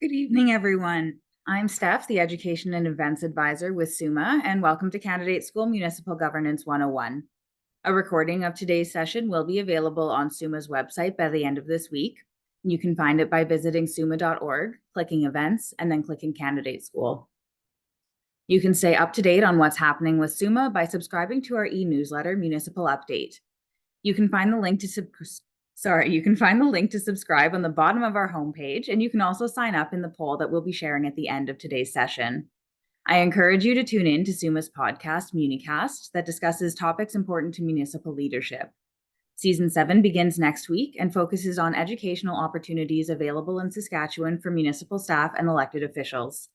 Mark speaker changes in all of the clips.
Speaker 1: Good evening, everyone. I'm Steph, the Education and Events Advisor with SUMA, and welcome to Candidate School Municipal Governance 101. A recording of today's session will be available on SUMA's website by the end of this week. You can find it by visiting suma.org, clicking Events, and then clicking Candidate School. You can stay up to date on what's happening with SUMA by subscribing to our e-newsletter, Municipal Update. You can find the link to subscribe on the bottom of our homepage, and you can also sign up in the poll that we'll be sharing at the end of today's session. I encourage you to tune in to SUMA's podcast, Municast, that discusses topics important to municipal leadership. Season 7 begins next week and focuses on educational opportunities available in Saskatchewan for municipal staff and elected officials.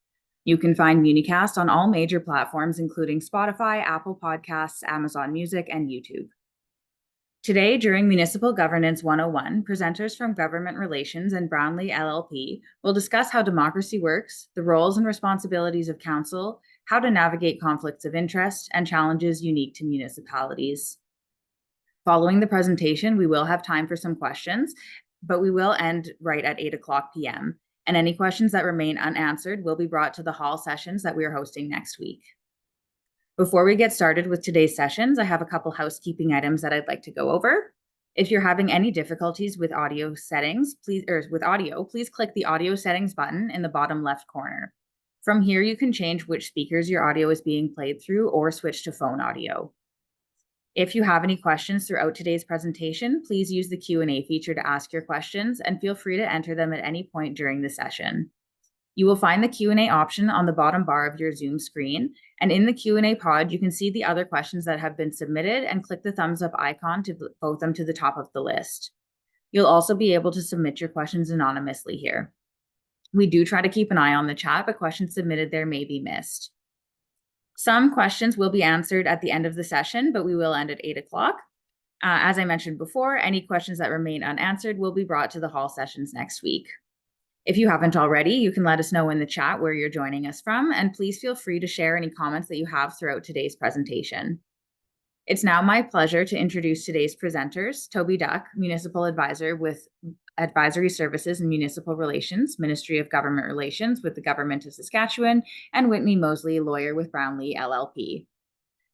Speaker 1: You can find Municast on all major platforms, including Spotify, Apple Podcasts, Amazon Music, and YouTube. Today, during Municipal Governance 101, presenters from Government Relations and Brownlee LLP will discuss how democracy works, the roles and responsibilities of council, how to navigate conflicts of interest, and challenges unique to municipalities. Following the presentation, we will have time for some questions, but we will end right at 8:00 p.m. And any questions that remain unanswered will be brought to the hall sessions that we are hosting next week. Before we get started with today's sessions, I have a couple housekeeping items that I'd like to go over. If you're having any difficulties with audio settings, please click the audio settings button in the bottom left corner. From here, you can change which speakers your audio is being played through or switch to phone audio. If you have any questions throughout today's presentation, please use the Q&A feature to ask your questions and feel free to enter them at any point during the session. You will find the Q&A option on the bottom bar of your Zoom screen, and in the Q&A pod, you can see the other questions that have been submitted and click the thumbs up icon to vote them to the top of the list. You'll also be able to submit your questions anonymously here. We do try to keep an eye on the chat, but questions submitted there may be missed. Some questions will be answered at the end of the session, but we will end at 8:00. As I mentioned before, any questions that remain unanswered will be brought to the hall sessions next week. If you haven't already, you can let us know in the chat where you're joining us from, and please feel free to share any comments that you have throughout today's presentation. It's now my pleasure to introduce today's presenters, Toby Duck, Municipal Advisor with Advisory Services and Municipal Relations, Ministry of Government Relations with the Government of Saskatchewan, and Whitney Mosley, lawyer with Brownlee LLP.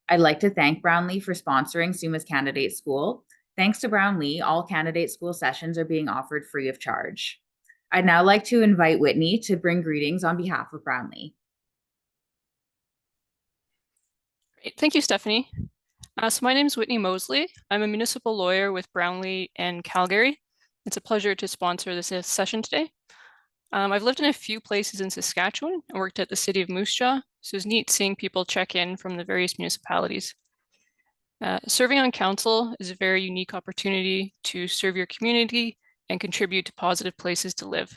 Speaker 1: I'd like to thank Brownlee for sponsoring SUMA's Candidate School. Thanks to Brownlee, all Candidate School sessions are being offered free of charge. I'd now like to invite Whitney to bring greetings on behalf of Brownlee.
Speaker 2: Great. Thank you, Stephanie. So my name is Whitney Mosley. I'm a municipal lawyer with Brownlee and Calgary. It's a pleasure to sponsor this session today. I've lived in a few places in Saskatchewan and worked at the city of Moose Jaw, so it's neat seeing people check in from the various municipalities. Serving on council is a very unique opportunity to serve your community and contribute to positive places to live.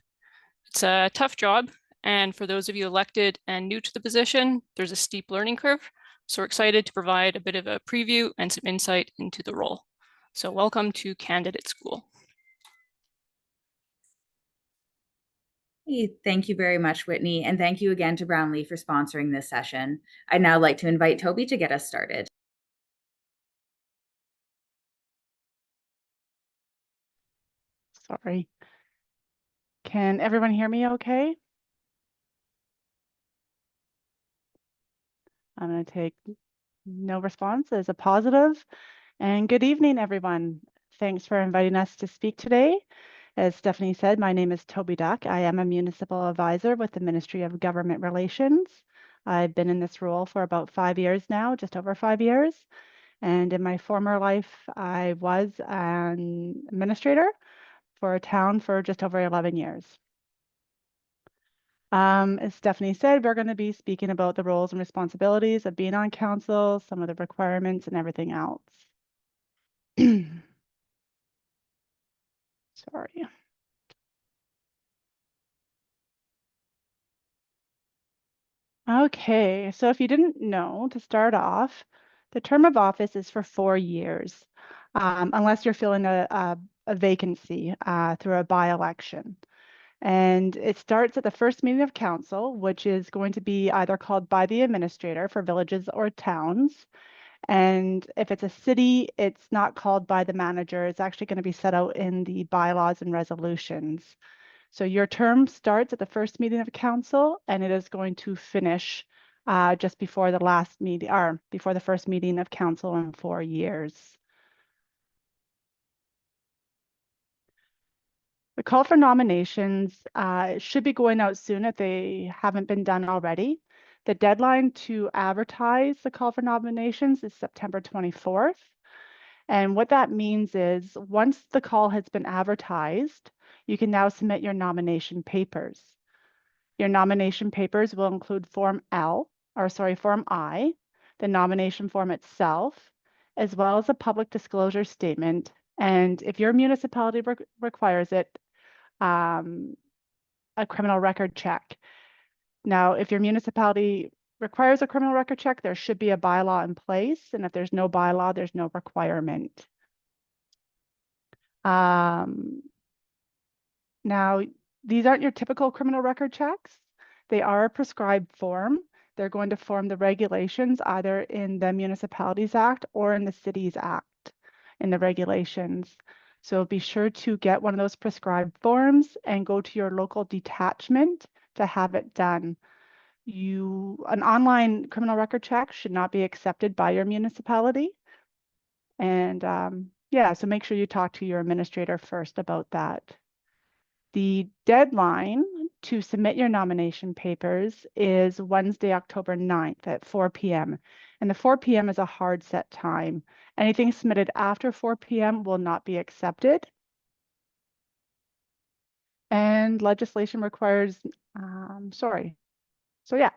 Speaker 2: It's a tough job, and for those of you elected and new to the position, there's a steep learning curve. So we're excited to provide a bit of a preview and some insight into the role. So welcome to Candidate School.
Speaker 1: Hey, thank you very much, Whitney, and thank you again to Brownlee for sponsoring this session. I'd now like to invite Toby to get us started.
Speaker 3: Sorry. Can everyone hear me okay? I'm going to take no response as a positive. And good evening, everyone. Thanks for inviting us to speak today. As Stephanie said, my name is Toby Duck. I am a municipal advisor with the Ministry of Government Relations. I've been in this role for about 5 years now, just over 5 years. And in my former life, I was an administrator for a town for just over 11 years. As Stephanie said, we're going to be speaking about the roles and responsibilities of being on council, some of the requirements and everything else. Sorry. Okay, so if you didn't know, to start off, the term of office is for 4 years, unless you're filling a vacancy through a by-election. And it starts at the first meeting of council, which is going to be either called by the administrator for villages or towns. And if it's a city, it's not called by the manager. It's actually going to be set out in the bylaws and resolutions. So your term starts at the first meeting of council, and it is going to finish just before the last meeting, or before the first meeting of council in 4 years. The call for nominations should be going out soon if they haven't been done already. The deadline to advertise the call for nominations is September 24th. And what that means is once the call has been advertised, you can now submit your nomination papers. Your nomination papers will include Form I, the nomination form itself, as well as a public disclosure statement. And if your municipality requires it, a criminal record check. Now, if your municipality requires a criminal record check, there should be a bylaw in place. And if there's no bylaw, there's no requirement. Now, these aren't your typical criminal record checks. They are a prescribed form. They're going to form the regulations either in the Municipalities Act or in the Cities Act in the regulations. So be sure to get one of those prescribed forms and go to your local detachment to have it done. An online criminal record check should not be accepted by your municipality. And yeah, so make sure you talk to your administrator first about that. The deadline to submit your nomination papers is Wednesday, October 9th at 4 p.m. And the 4 p.m. is a hard set time. Anything submitted after 4 p.m. will not be accepted. And legislation requires, So yeah,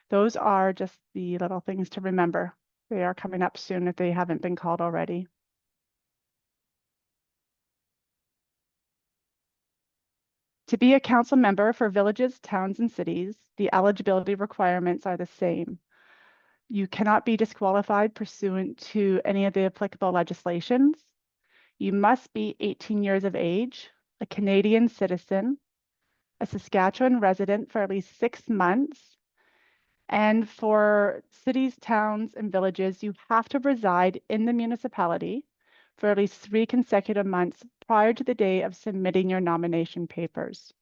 Speaker 3: those are just the little things to remember. They are coming up soon if they haven't been called already. To be a council member for villages, towns, and cities, the eligibility requirements are the same. You cannot be disqualified pursuant to any of the applicable legislations. You must be 18 years of age, a Canadian citizen, a Saskatchewan resident for at least 6 months. And for cities, towns, and villages, you have to reside in the municipality for at least 3 consecutive months prior to the day of submitting your nomination papers.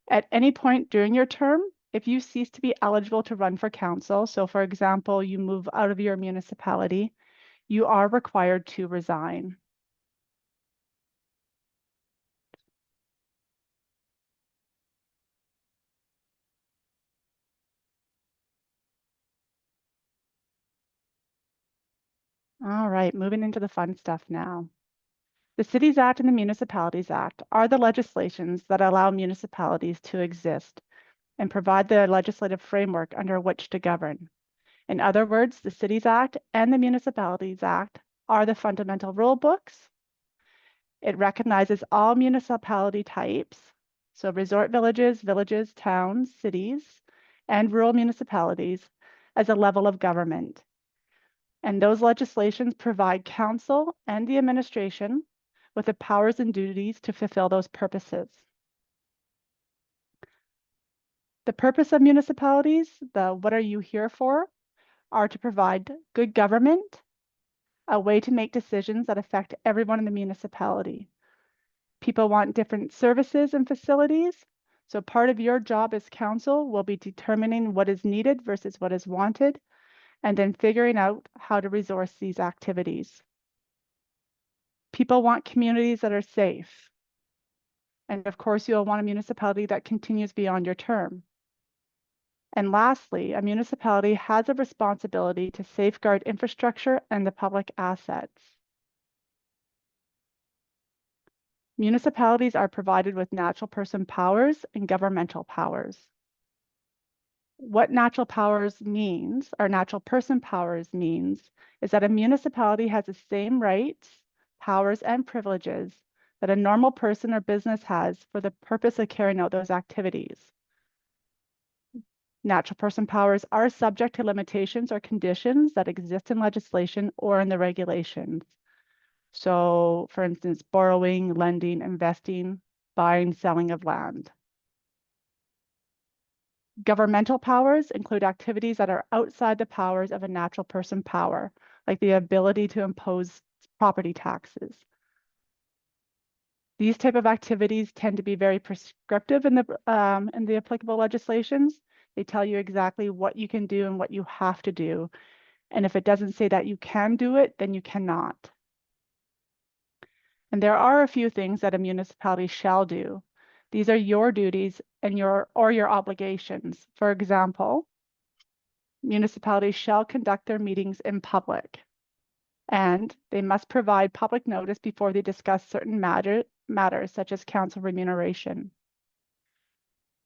Speaker 3: At any point during your term, if you cease to be eligible to run for council, so for example, you move out of your municipality, you are required to resign. All right, moving into the fun stuff now. The Cities Act and the Municipalities Act are the legislations that allow municipalities to exist and provide the legislative framework under which to govern. In other words, the Cities Act and the Municipalities Act are the fundamental rule books. It recognizes all municipality types, so resort villages, towns, cities, and rural municipalities as a level of government. And those legislations provide council and the administration with the powers and duties to fulfill those purposes. The purpose of municipalities, the what are you here for, are to provide good government, a way to make decisions that affect everyone in the municipality. People want different services and facilities, so part of your job as council will be determining what is needed versus what is wanted, and then figuring out how to resource these activities. People want communities that are safe. And of course, you'll want a municipality that continues beyond your term. And lastly, a municipality has a responsibility to safeguard infrastructure and the public assets. Municipalities are provided with natural person powers and governmental powers. What natural powers means, or natural person powers means, is that a municipality has the same rights, powers, and privileges that a normal person or business has for the purpose of carrying out those activities. Natural person powers are subject to limitations or conditions that exist in legislation or in the regulations. So, for instance, borrowing, lending, investing, buying, selling of land. Governmental powers include activities that are outside the powers of a natural person power, like the ability to impose property taxes. These type of activities tend to be very prescriptive in the applicable legislations. They tell you exactly what you can do and what you have to do. And if it doesn't say that you can do it, then you cannot. And there are a few things that a municipality shall do. These are your duties and your obligations. For example, municipalities shall conduct their meetings in public, and they must provide public notice before they discuss certain matters such as council remuneration.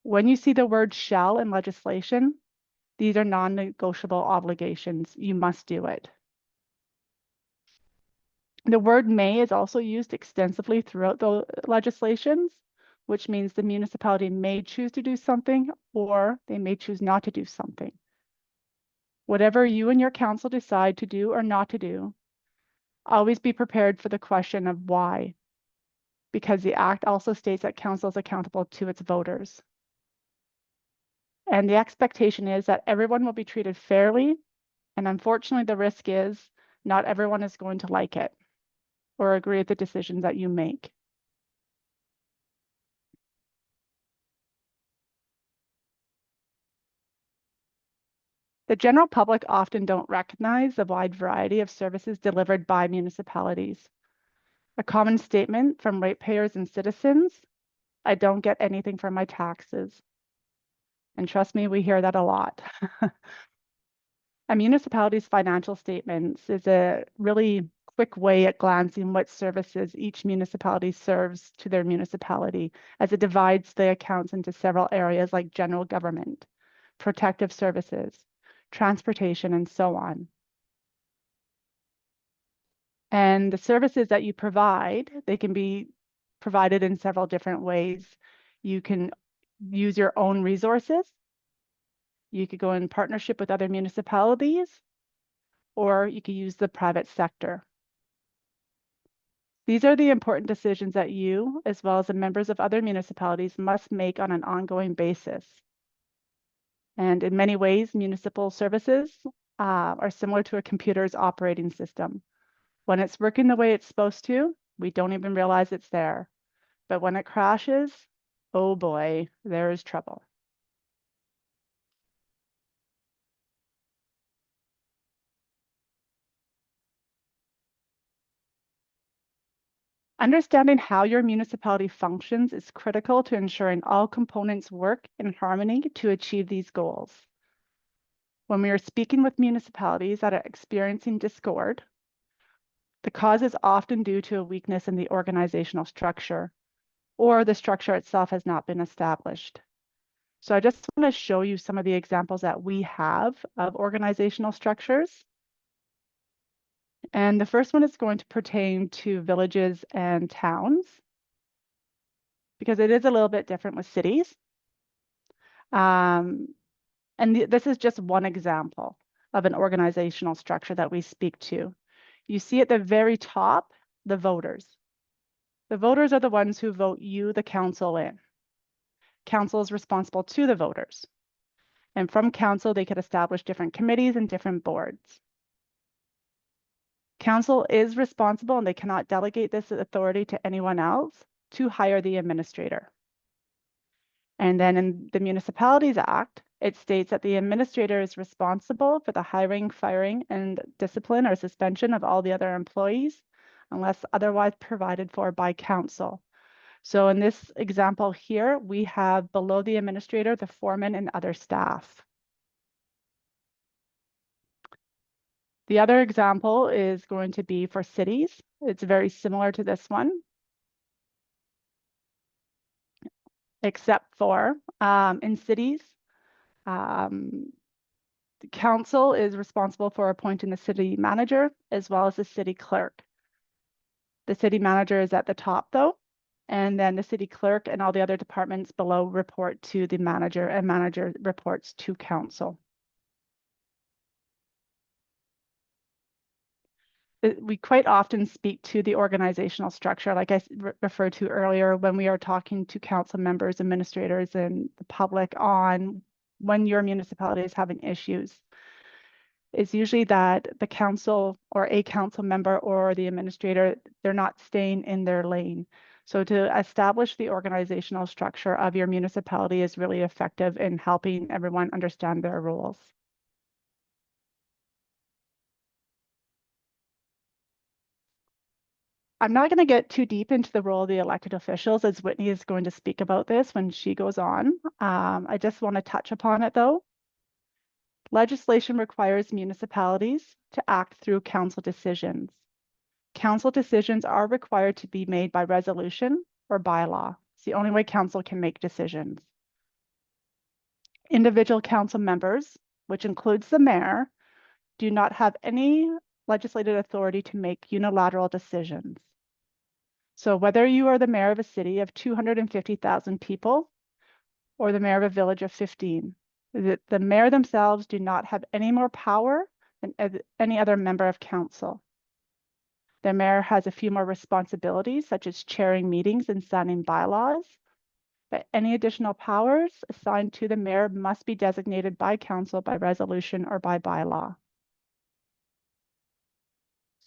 Speaker 3: When you see the word shall in legislation, these are non-negotiable obligations. You must do it. The word may is also used extensively throughout the legislations, which means the municipality may choose to do something or they may choose not to do something. Whatever you and your council decide to do or not to do, always be prepared for the question of why, because the Act also states that council is accountable to its voters. And the expectation is that everyone will be treated fairly, and unfortunately the risk is not everyone is going to like it or agree with the decisions that you make. The general public often don't recognize the wide variety of services delivered by municipalities. A common statement from ratepayers and citizens, I don't get anything for my taxes. And trust me, we hear that a lot. A municipality's financial statements is a really quick way at glancing what services each municipality serves to their municipality, as it divides the accounts into several areas like general government, protective services, transportation, and so on. And the services that you provide, they can be provided in several different ways. You can use your own resources. You could go in partnership with other municipalities, or you could use the private sector. These are the important decisions that you, as well as the members of other municipalities, must make on an ongoing basis. And in many ways, municipal services are similar to a computer's operating system. When it's working the way it's supposed to, we don't even realize it's there. But when it crashes, oh boy, there is trouble. Understanding how your municipality functions is critical to ensuring all components work in harmony to achieve these goals. When we are speaking with municipalities that are experiencing discord, the cause is often due to a weakness in the organizational structure, or the structure itself has not been established. So I just want to show you some of the examples that we have of organizational structures. And the first one is going to pertain to villages and towns, because it is a little bit different with cities. And this is just one example of an organizational structure that we speak to. You see at the very top, the voters. The voters are the ones who vote you, the council, in. Council is responsible to the voters. And from council, they could establish different committees and different boards. Council is responsible, and they cannot delegate this authority to anyone else, to hire the administrator. And then in the Municipalities Act, it states that the administrator is responsible for the hiring, firing, and discipline or suspension of all the other employees, unless otherwise provided for by council. So in this example here, we have below the administrator, the foreman, and other staff. The other example is going to be for cities. It's very similar to this one, except for in cities, the council is responsible for appointing the city manager as well as the city clerk. The city manager is at the top though, and then the city clerk and all the other departments below report to the manager, and manager reports to council. We quite often speak to the organizational structure, like I referred to earlier, when we are talking to council members, administrators, and the public on when your municipality is having issues. is usually that the council or a council member or the administrator, they're not staying in their lane. So to establish the organizational structure of your municipality is really effective in helping everyone understand their roles. I'm not going to get too deep into the role of the elected officials, as Whitney is going to speak about this when she goes on. I just want to touch upon it though. Legislation requires municipalities to act through council decisions. Council decisions are required to be made by resolution or bylaw. It's the only way council can make decisions. Individual council members, which includes the mayor, do not have any legislative authority to make unilateral decisions. So whether you are the mayor of a city of 250,000 people or the mayor of a village of 15, the mayor themselves do not have any more power than any other member of council. The mayor has a few more responsibilities, such as chairing meetings and signing bylaws, but any additional powers assigned to the mayor must be designated by council by resolution or by bylaw.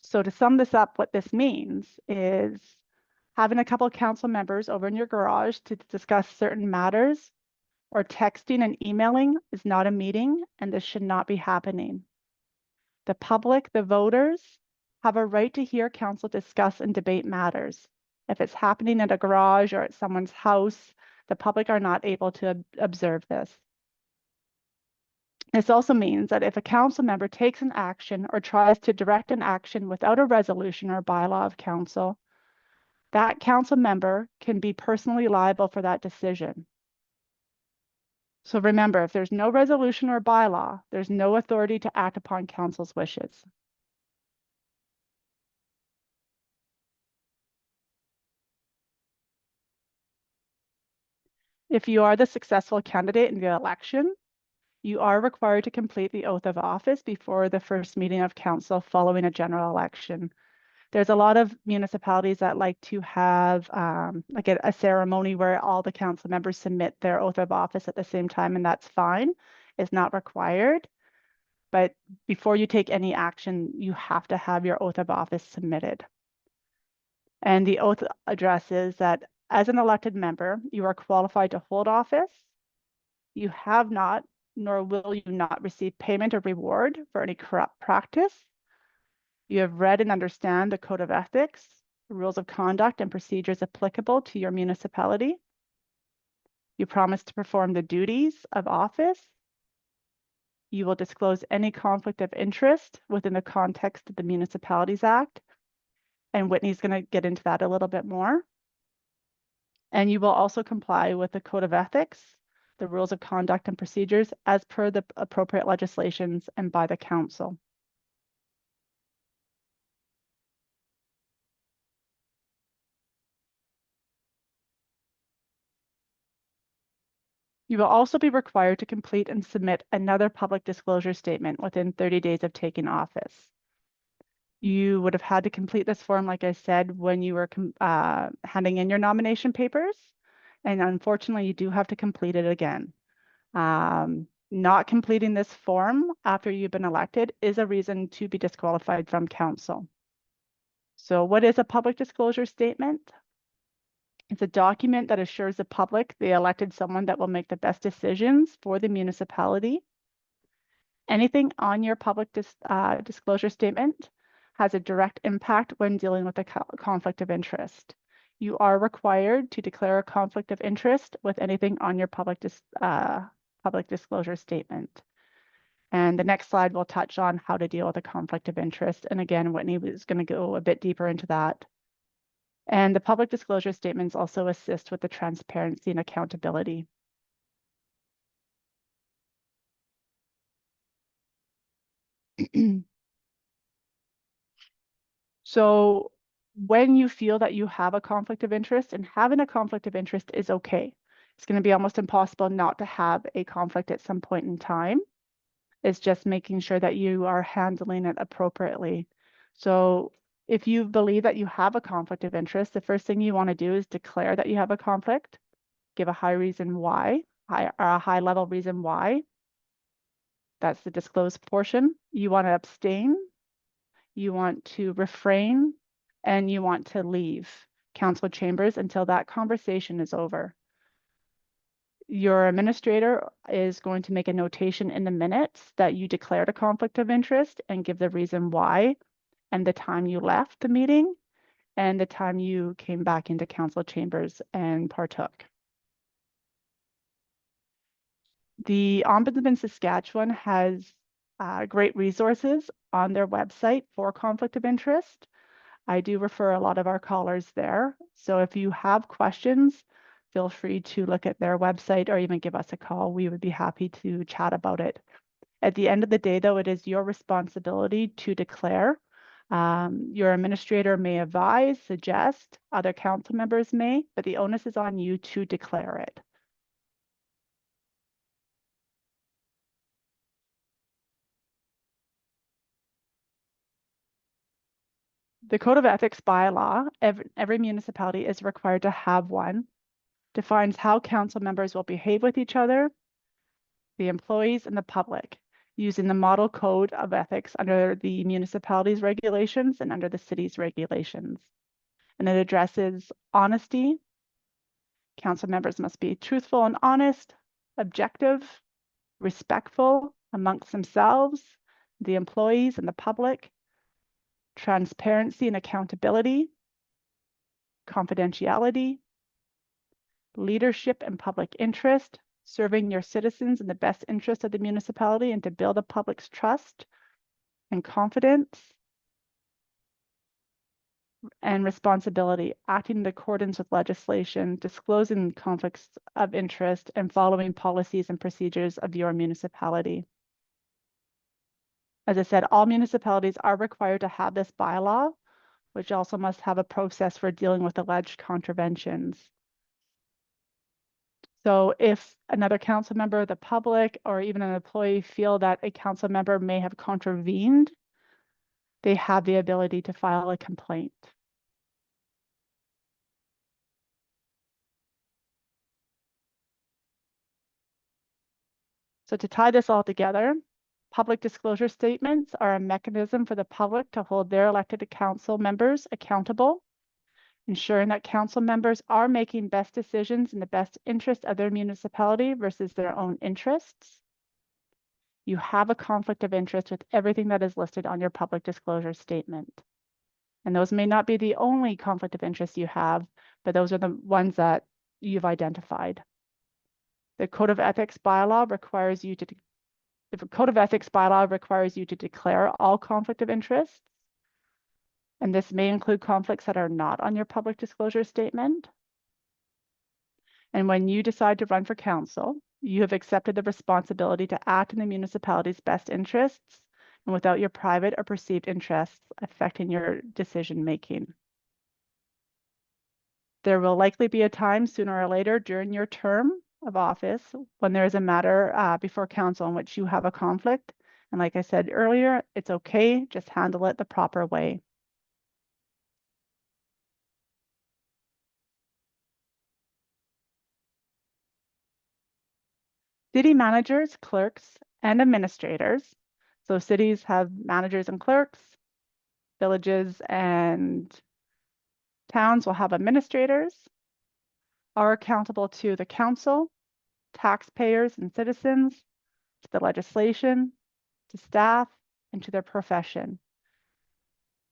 Speaker 3: So to sum this up, what this means is having a couple of council members over in your garage to discuss certain matters, or texting and emailing is not a meeting, and this should not be happening. The public, the voters, have a right to hear council discuss and debate matters. If it's happening at a garage or at someone's house, the public are not able to observe this. This also means that if a council member takes an action or tries to direct an action without a resolution or bylaw of council, that council member can be personally liable for that decision. So remember, if there's no resolution or bylaw, there's no authority to act upon council's wishes. If you are the successful candidate in the election, you are required to complete the oath of office before the first meeting of council following a general election. There's a lot of municipalities that like to have like a ceremony where all the council members submit their oath of office at the same time, and that's fine. It's not required. But before you take any action, you have to have your oath of office submitted. And the oath addresses that as an elected member, you are qualified to hold office. You have not, nor will you not receive payment or reward for any corrupt practice. You have read and understand the code of ethics, rules of conduct, and procedures applicable to your municipality. You promise to perform the duties of office. You will disclose any conflict of interest within the context of the Municipalities Act. And Whitney's going to get into that a little bit more. And you will also comply with the code of ethics, the rules of conduct and procedures as per the appropriate legislations and by the council. You will also be required to complete and submit another public disclosure statement within 30 days of taking office. You would have had to complete this form, like I said, when you were handing in your nomination papers. And unfortunately, you do have to complete it again. Not completing this form after you've been elected is a reason to be disqualified from council. So what is a public disclosure statement? It's a document that assures the public they elected someone that will make the best decisions for the municipality. Anything on your public disclosure statement has a direct impact when dealing with a conflict of interest. You are required to declare a conflict of interest with anything on your public disclosure statement. And the next slide will touch on how to deal with a conflict of interest. And again, Whitney is going to go a bit deeper into that. And the public disclosure statements also assist with the transparency and accountability. So when you feel that you have a conflict of interest, and having a conflict of interest is okay. It's going to be almost impossible not to have a conflict at some point in time. It's just making sure that you are handling it appropriately. So if you believe that you have a conflict of interest, the first thing you want to do is declare that you have a conflict, give a high reason why, or a high level reason why. That's the disclose portion. You want to abstain, you want to refrain, and you want to leave council chambers until that conversation is over. Your administrator is going to make a notation in the minutes that you declared a conflict of interest and give the reason why and the time you left the meeting and the time you came back into council chambers and partook. The Ombudsman Saskatchewan has great resources on their website for conflict of interest. I do refer a lot of our callers there. So if you have questions, feel free to look at their website or even give us a call. We would be happy to chat about it. At the end of the day, though, it is your responsibility to declare. Your administrator may advise, suggest, other council members may, but the onus is on you to declare it. The Code of Ethics bylaw, every municipality is required to have one, defines how council members will behave with each other, the employees, and the public, using the model code of ethics under the municipality's regulations and under the city's regulations. And it addresses honesty. Council members must be truthful and honest, objective, respectful amongst themselves, the employees and the public, transparency and accountability, confidentiality, leadership and public interest, serving your citizens in the best interest of the municipality and to build the public's trust and confidence, and responsibility, acting in accordance with legislation, disclosing conflicts of interest, and following policies and procedures of your municipality. As I said, all municipalities are required to have this bylaw, which also must have a process for dealing with alleged contraventions. So if another council member, the public, or even an employee feel that a council member may have contravened, they have the ability to file a complaint. So to tie this all together, public disclosure statements are a mechanism for the public to hold their elected council members accountable, ensuring that council members are making best decisions in the best interest of their municipality versus their own interests. You have a conflict of interest with everything that is listed on your public disclosure statement. And those may not be the only conflict of interest you have, but those are the ones that you've identified. The Code of Ethics bylaw requires you to declare all conflict of interest. And this may include conflicts that are not on your public disclosure statement. And when you decide to run for council, you have accepted the responsibility to act in the municipality's best interests and without your private or perceived interests affecting your decision making. There will likely be a time sooner or later during your term of office when there is a matter before council in which you have a conflict. And like I said earlier, it's okay, just handle it the proper way. City managers, clerks, and administrators. So cities have managers and clerks, villages and towns will have administrators, are accountable to the council, taxpayers and citizens, to the legislation, to staff, and to their profession.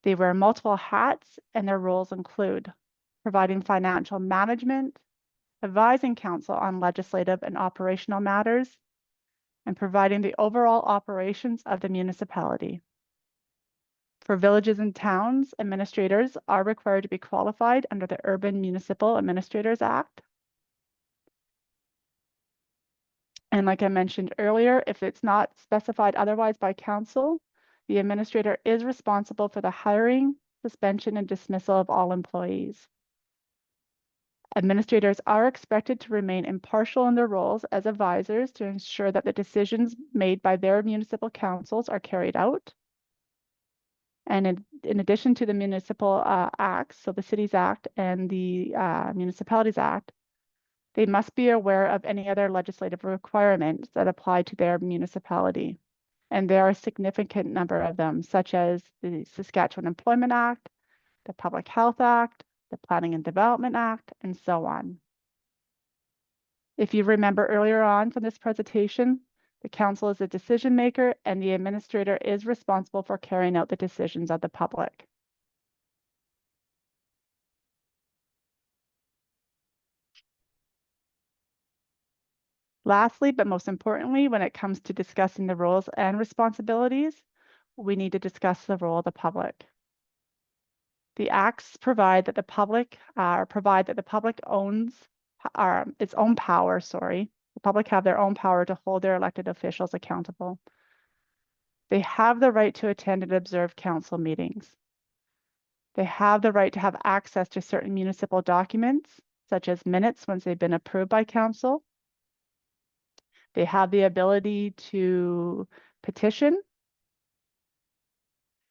Speaker 3: They wear multiple hats and their roles include providing financial management, advising council on legislative and operational matters, and providing the overall operations of the municipality. For villages and towns, administrators are required to be qualified under the Urban Municipal Administrators Act. And like I mentioned earlier, if it's not specified otherwise by council, the administrator is responsible for the hiring, suspension, and dismissal of all employees. Administrators are expected to remain impartial in their roles as advisors to ensure that the decisions made by their municipal councils are carried out. And in addition to the municipal acts, so the Cities Act and the Municipalities Act, they must be aware of any other legislative requirements that apply to their municipality. And there are a significant number of them, such as the Saskatchewan Employment Act, the Public Health Act, the Planning and Development Act, and so on. If you remember earlier on from this presentation, the council is a decision maker and the administrator is responsible for carrying out the decisions of the public. Lastly, but most importantly, when it comes to discussing the roles and responsibilities, we need to discuss the role of the public. The acts provide that the public owns its own power, The public have their own power to hold their elected officials accountable. They have the right to attend and observe council meetings. They have the right to have access to certain municipal documents, such as minutes once they've been approved by council. They have the ability to petition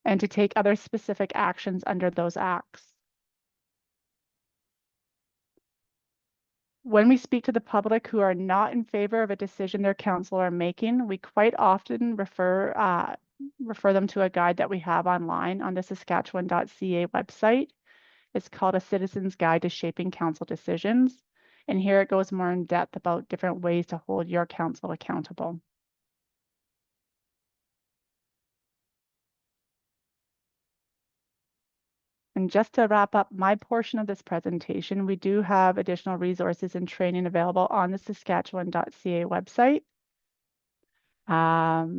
Speaker 3: and to take other specific actions under those acts. When we speak to the public who are not in favor of a decision their council are making, we quite often refer them to a guide that we have online on the Saskatchewan.ca website. It's called A Citizen's Guide to Shaping Council Decisions. And here it goes more in depth about different ways to hold your council accountable. And just to wrap up my portion of this presentation, we do have additional resources and training available on the Saskatchewan.ca website. All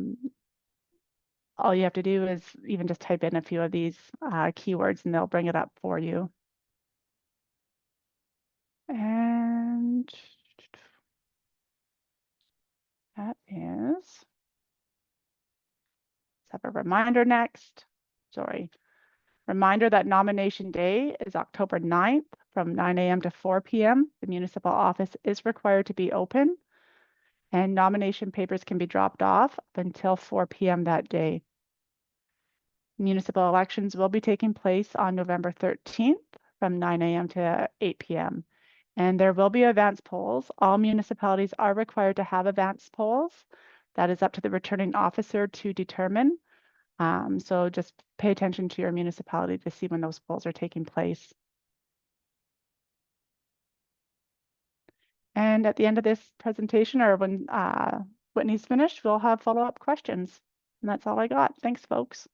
Speaker 3: you have to do is even just type in a few of these keywords and they'll bring it up for you. And that is, let's have a reminder next. Reminder that nomination day is October 9th from 9 a.m. to 4 p.m. The municipal office is required to be open and nomination papers can be dropped off up until 4 p.m. that day. Municipal elections will be taking place on November 13th from 9 a.m. to 8 p.m. And there will be advance polls. All municipalities are required to have advance polls. That is up to the returning officer to determine. So just pay attention to your municipality to see when those polls are taking place. And at the end of this presentation, or when Whitney's finished, we'll have follow-up questions. And that's all I got. Thanks, folks.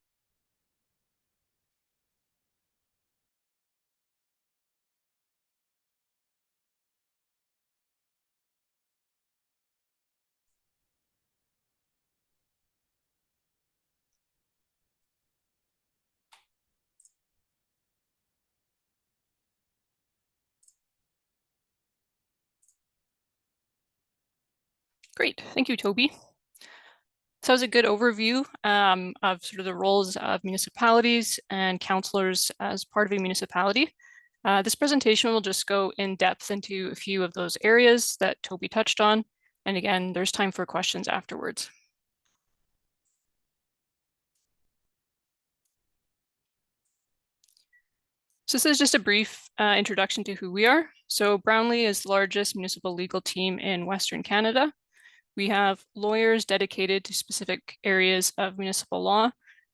Speaker 2: Great, thank you, Toby. So that was a good overview of sort of the roles of municipalities and councillors as part of a municipality. This presentation will just go in depth into a few of those areas that Toby touched on. And again, there's time for questions afterwards. So this is just a brief introduction to who we are. So Brownlee is the largest municipal legal team in Western Canada. We have lawyers dedicated to specific areas of municipal law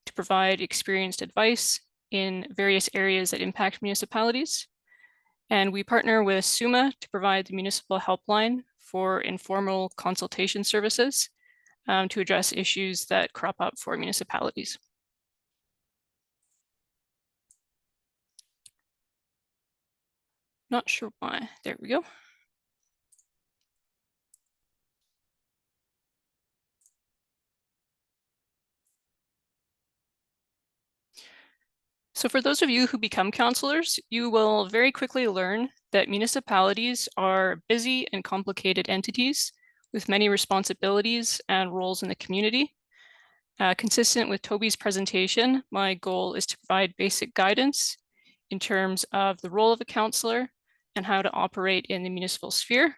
Speaker 2: to provide experienced advice in various areas that impact municipalities. And we partner with SUMA to provide the municipal helpline for informal consultation services to address issues that crop up for municipalities. Not sure why. There we go. So for those of you who become councillors, you will very quickly learn that municipalities are busy and complicated entities with many responsibilities and roles in the community. Consistent with Toby's presentation, my goal is to provide basic guidance in terms of the role of a councillor and how to operate in the municipal sphere.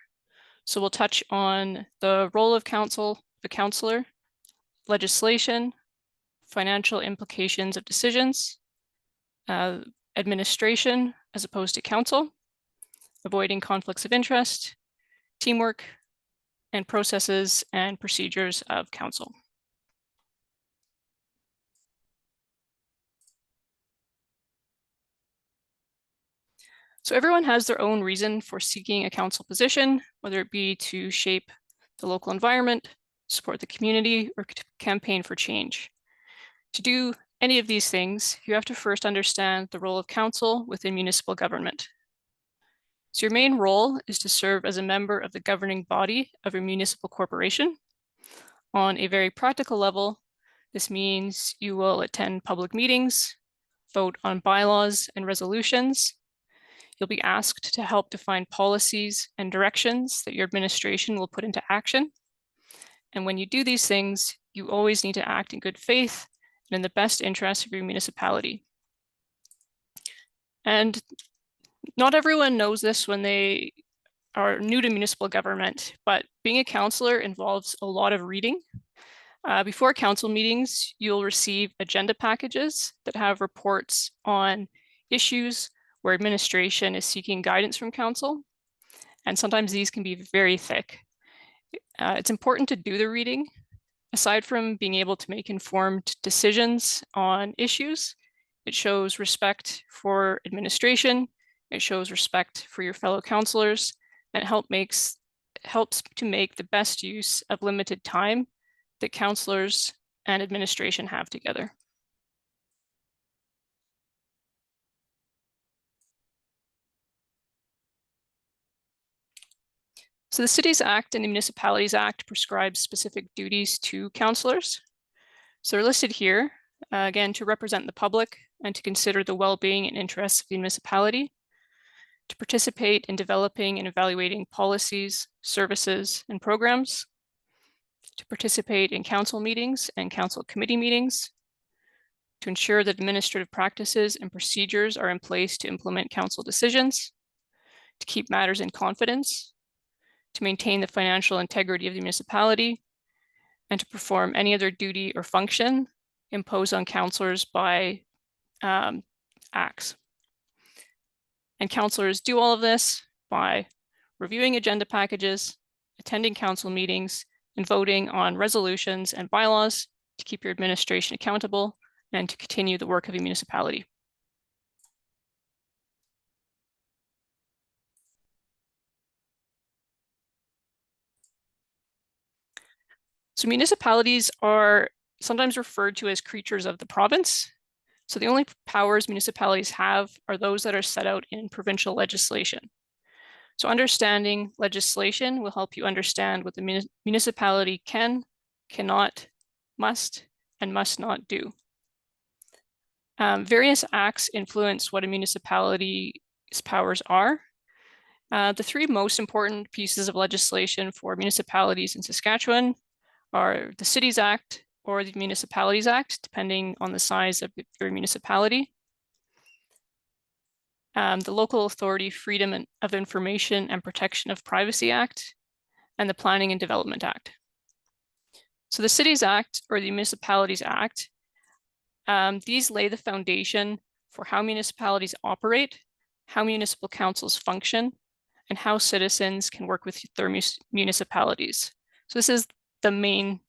Speaker 2: So we'll touch on the role of a councillor, legislation, financial implications of decisions, administration as opposed to council, avoiding conflicts of interest, teamwork, and processes and procedures of council. So everyone has their own reason for seeking a council position, whether it be to shape the local environment, support the community, or campaign for change. To do any of these things, you have to first understand the role of council within municipal government. So your main role is to serve as a member of the governing body of a municipal corporation. On a very practical level, this means you will attend public meetings, vote on bylaws and resolutions. You'll be asked to help define policies and directions that your administration will put into action. And when you do these things, you always need to act in good faith and in the best interest of your municipality. And not everyone knows this when they are new to municipal government, but being a councillor involves a lot of reading. Before council meetings, you'll receive agenda packages that have reports on issues where administration is seeking guidance from council. And sometimes these can be very thick. It's important to do the reading. Aside from being able to make informed decisions on issues, it shows respect for administration, it shows respect for your fellow councillors, and it helps to make the best use of limited time that councillors and administration have together. So the Cities Act and the Municipalities Act prescribes specific duties to councillors. So they're listed here, again, to represent the public and to consider the well-being and interests of the municipality, to participate in developing and evaluating policies, services, and programs, to participate in council meetings and council committee meetings, to ensure that administrative practices and procedures are in place to implement council decisions, to keep matters in confidence, to maintain the financial integrity of the municipality, and to perform any other duty or function imposed on councillors by acts. And councillors do all of this by reviewing agenda packages, attending council meetings, and voting on resolutions and bylaws to keep your administration accountable and to continue the work of the municipality. So municipalities are sometimes referred to as creatures of the province. So the only powers municipalities have are those that are set out in provincial legislation. So understanding legislation will help you understand what the municipality can, cannot, must, and must not do. Various acts influence what a municipality's powers are. The three most important pieces of legislation for municipalities in Saskatchewan are the Cities Act or the Municipalities Act, depending on the size of your municipality. The Local Authority Freedom of Information and Protection of Privacy Act, and the Planning and Development Act. So the Cities Act or the Municipalities Act, these lay the foundation for how municipalities operate, how municipal councils function, and how citizens can work with their municipalities. So this is the main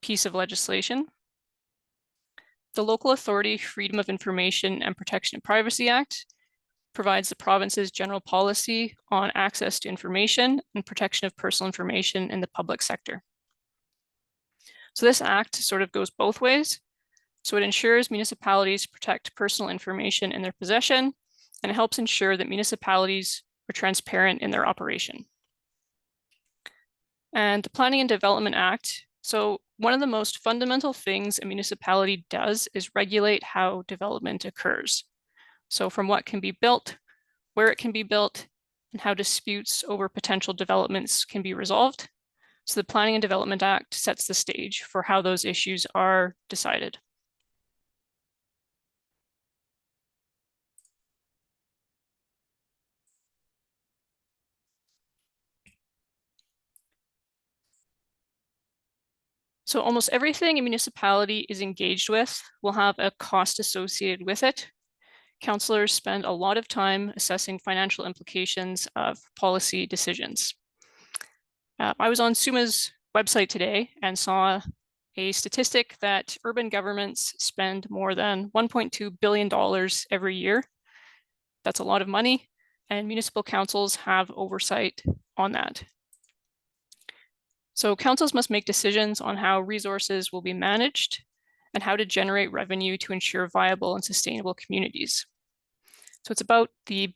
Speaker 2: piece of legislation. The Local Authority Freedom of Information and Protection of Privacy Act provides the province's general policy on access to information and protection of personal information in the public sector. So this act sort of goes both ways. So it ensures municipalities protect personal information in their possession, and it helps ensure that municipalities are transparent in their operation. And the Planning and Development Act. So one of the most fundamental things a municipality does is regulate how development occurs. So from what can be built, where it can be built, and how disputes over potential developments can be resolved. So the Planning and Development Act sets the stage for how those issues are decided. So almost everything a municipality is engaged with will have a cost associated with it. Councillors spend a lot of time assessing financial implications of policy decisions. I was on SUMA's website today and saw a statistic that urban governments spend more than $1.2 billion every year. That's a lot of money. and municipal councils have oversight on that. So councils must make decisions on how resources will be managed and how to generate revenue to ensure viable and sustainable communities. So it's about the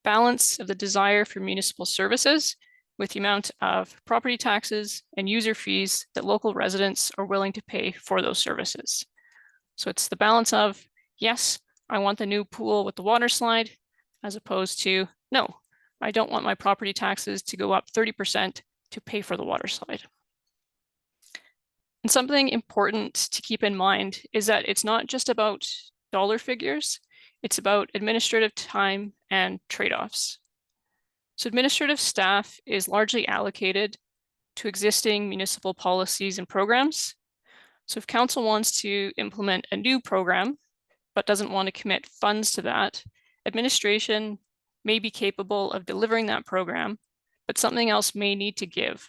Speaker 2: balance of the desire for municipal services with the amount of property taxes and user fees that local residents are willing to pay for those services. So it's the balance of, yes, I want the new pool with the water slide, as opposed to, no, I don't want my property taxes to go up 30% to pay for the water slide. And something important to keep in mind is that it's not just about dollar figures, it's about administrative time and trade-offs. So administrative staff is largely allocated to existing municipal policies and programs. So if council wants to implement a new program, but doesn't want to commit funds to that, administration may be capable of delivering that program, but something else may need to give.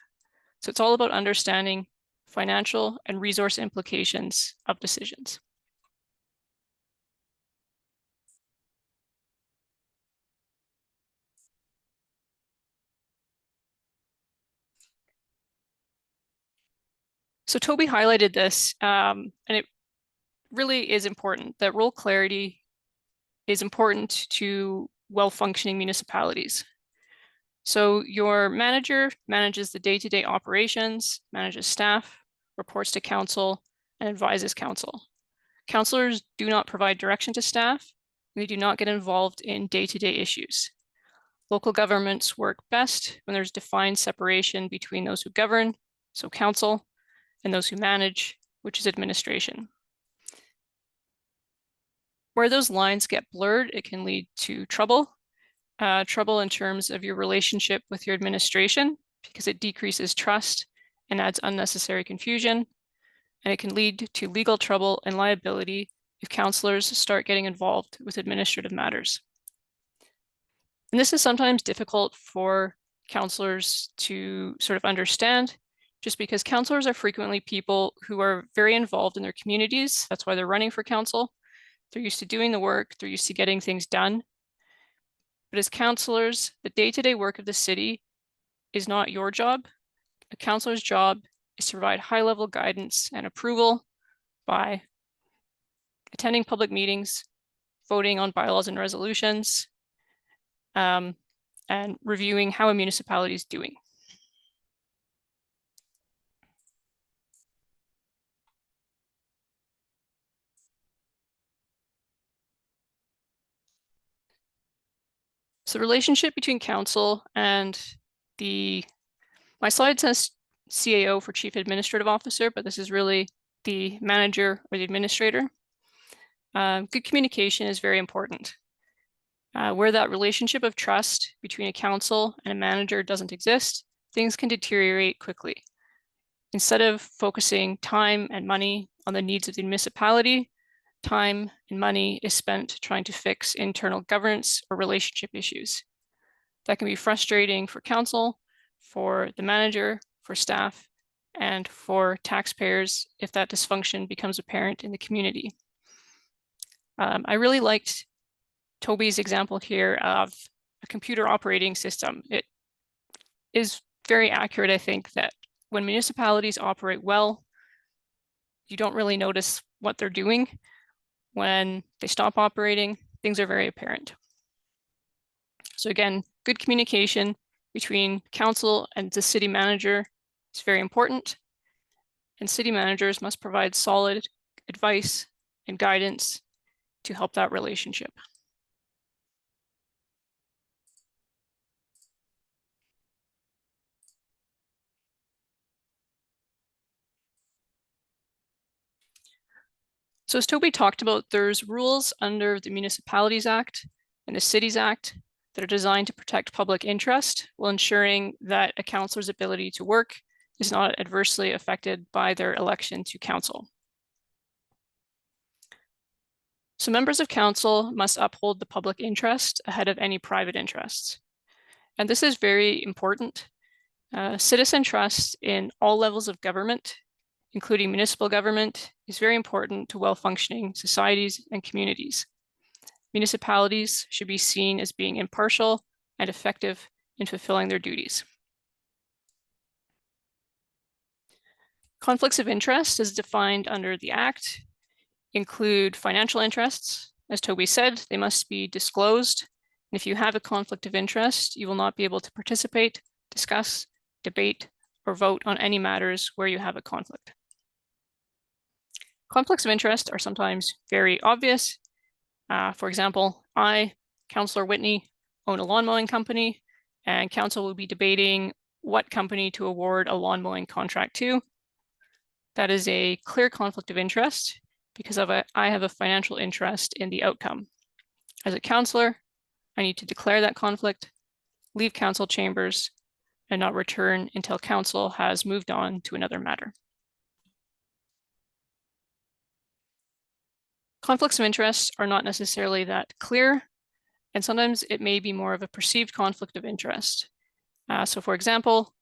Speaker 2: So it's all about understanding financial and resource implications of decisions. So Toby highlighted this, and it really is important that role clarity is important to well-functioning municipalities. So your manager manages the day-to-day operations, manages staff, reports to council, and advises council. Councillors do not provide direction to staff, and they do not get involved in day-to-day issues. Local governments work best when there's defined separation between those who govern, so council, and those who manage, which is administration. Where those lines get blurred, it can lead to trouble in terms of your relationship with your administration, because it decreases trust and adds unnecessary confusion. And it can lead to legal trouble and liability if councillors start getting involved with administrative matters. And this is sometimes difficult for councillors to sort of understand, just because councillors are frequently people who are very involved in their communities. That's why they're running for council. They're used to doing the work, they're used to getting things done. But as councillors, the day-to-day work of the city is not your job. A councillor's job is to provide high-level guidance and approval by attending public meetings, voting on bylaws and resolutions, and reviewing how a municipality is doing. So the relationship between council and my slide says CAO for Chief Administrative Officer, but this is really the manager or the administrator. Good communication is very important. Where that relationship of trust between a council and a manager doesn't exist, things can deteriorate quickly. Instead of focusing time and money on the needs of the municipality, time and money is spent trying to fix internal governance or relationship issues. That can be frustrating for council, for the manager, for staff, and for taxpayers if that dysfunction becomes apparent in the community. I really liked Toby's example here of a computer operating system. It is very accurate, I think, that when municipalities operate well, you don't really notice what they're doing. When they stop operating, things are very apparent. So again, good communication between council and the city manager is very important. And city managers must provide solid advice and guidance to help that relationship. So as Toby talked about, there's rules under the Municipalities Act and the Cities Act that are designed to protect public interest while ensuring that a councillor's ability to work is not adversely affected by their election to council. So members of council must uphold the public interest ahead of any private interests. And this is very important. Citizen trust in all levels of government, including municipal government, is very important to well-functioning societies and communities. Municipalities should be seen as being impartial and effective in fulfilling their duties. Conflicts of interest, as defined under the Act, include financial interests. As Toby said, they must be disclosed. And if you have a conflict of interest, you will not be able to participate, discuss, debate, or vote on any matters where you have a conflict. Conflicts of interest are sometimes very obvious. For example, I, Councillor Whitney, own a lawn mowing company, and council will be debating what company to award a lawn mowing contract to. That is a clear conflict of interest because I have a financial interest in the outcome. As a councillor, I need to declare that conflict, leave council chambers, and not return until council has moved on to another matter. Conflicts of interest are not necessarily that clear, and sometimes it may be more of a perceived conflict of interest. So for example,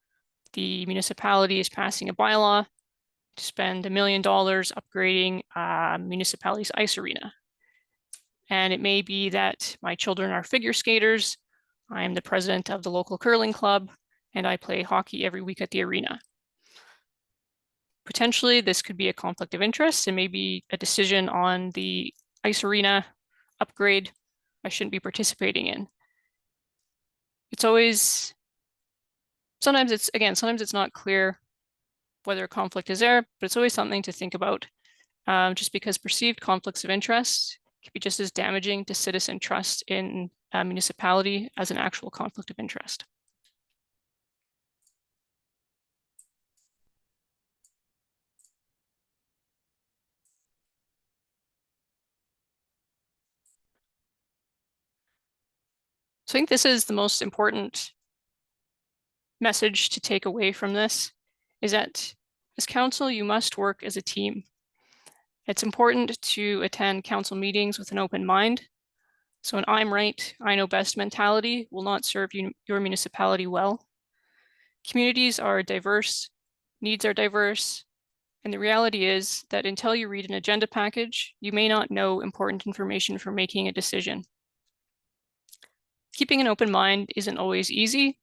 Speaker 2: the municipality is passing a bylaw to spend $1 million upgrading municipality's ice arena. And it may be that my children are figure skaters, I'm the president of the local curling club, and I play hockey every week at the arena. Potentially, this could be a conflict of interest and maybe a decision on the ice arena upgrade I shouldn't be participating in. It's always, sometimes it's not clear whether a conflict is there, but it's always something to think about, just because perceived conflicts of interest can be just as damaging to citizen trust in a municipality as an actual conflict of interest. So I think this is the most important message to take away from this, is that as council, you must work as a team. It's important to attend council meetings with an open mind. So an I'm right, I know best mentality will not serve your municipality well. Communities are diverse, needs are diverse, and the reality is that until you read an agenda package, you may not know important information for making a decision. Keeping an open mind isn't always easy,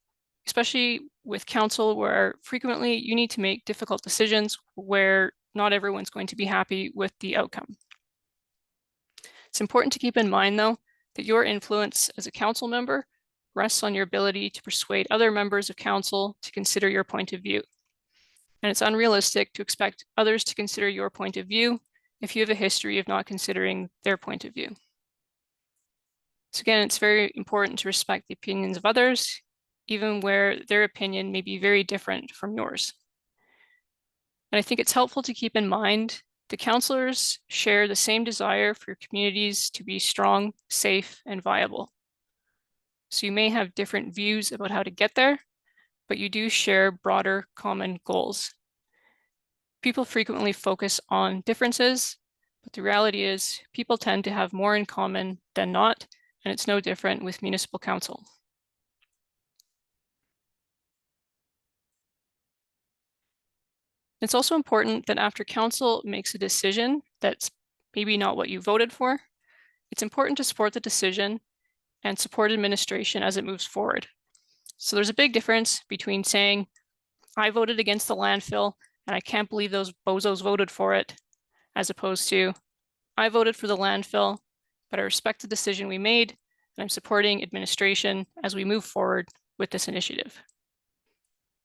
Speaker 2: especially with council, where frequently you need to make difficult decisions where not everyone's going to be happy with the outcome. It's important to keep in mind, though, that your influence as a council member rests on your ability to persuade other members of council to consider your point of view. And it's unrealistic to expect others to consider your point of view if you have a history of not considering their point of view. So again, it's very important to respect the opinions of others, even where their opinion may be very different from yours. And I think it's helpful to keep in mind the councillors share the same desire for your communities to be strong, safe, and viable. So you may have different views about how to get there, but you do share broader common goals. People frequently focus on differences, but the reality is people tend to have more in common than not, and it's no different with municipal council. It's also important that after council makes a decision that's maybe not what you voted for, it's important to support the decision and support administration as it moves forward. So there's a big difference between saying, I voted against the landfill and I can't believe those bozos voted for it, as opposed to, I voted for the landfill, but I respect the decision we made and I'm supporting administration as we move forward with this initiative.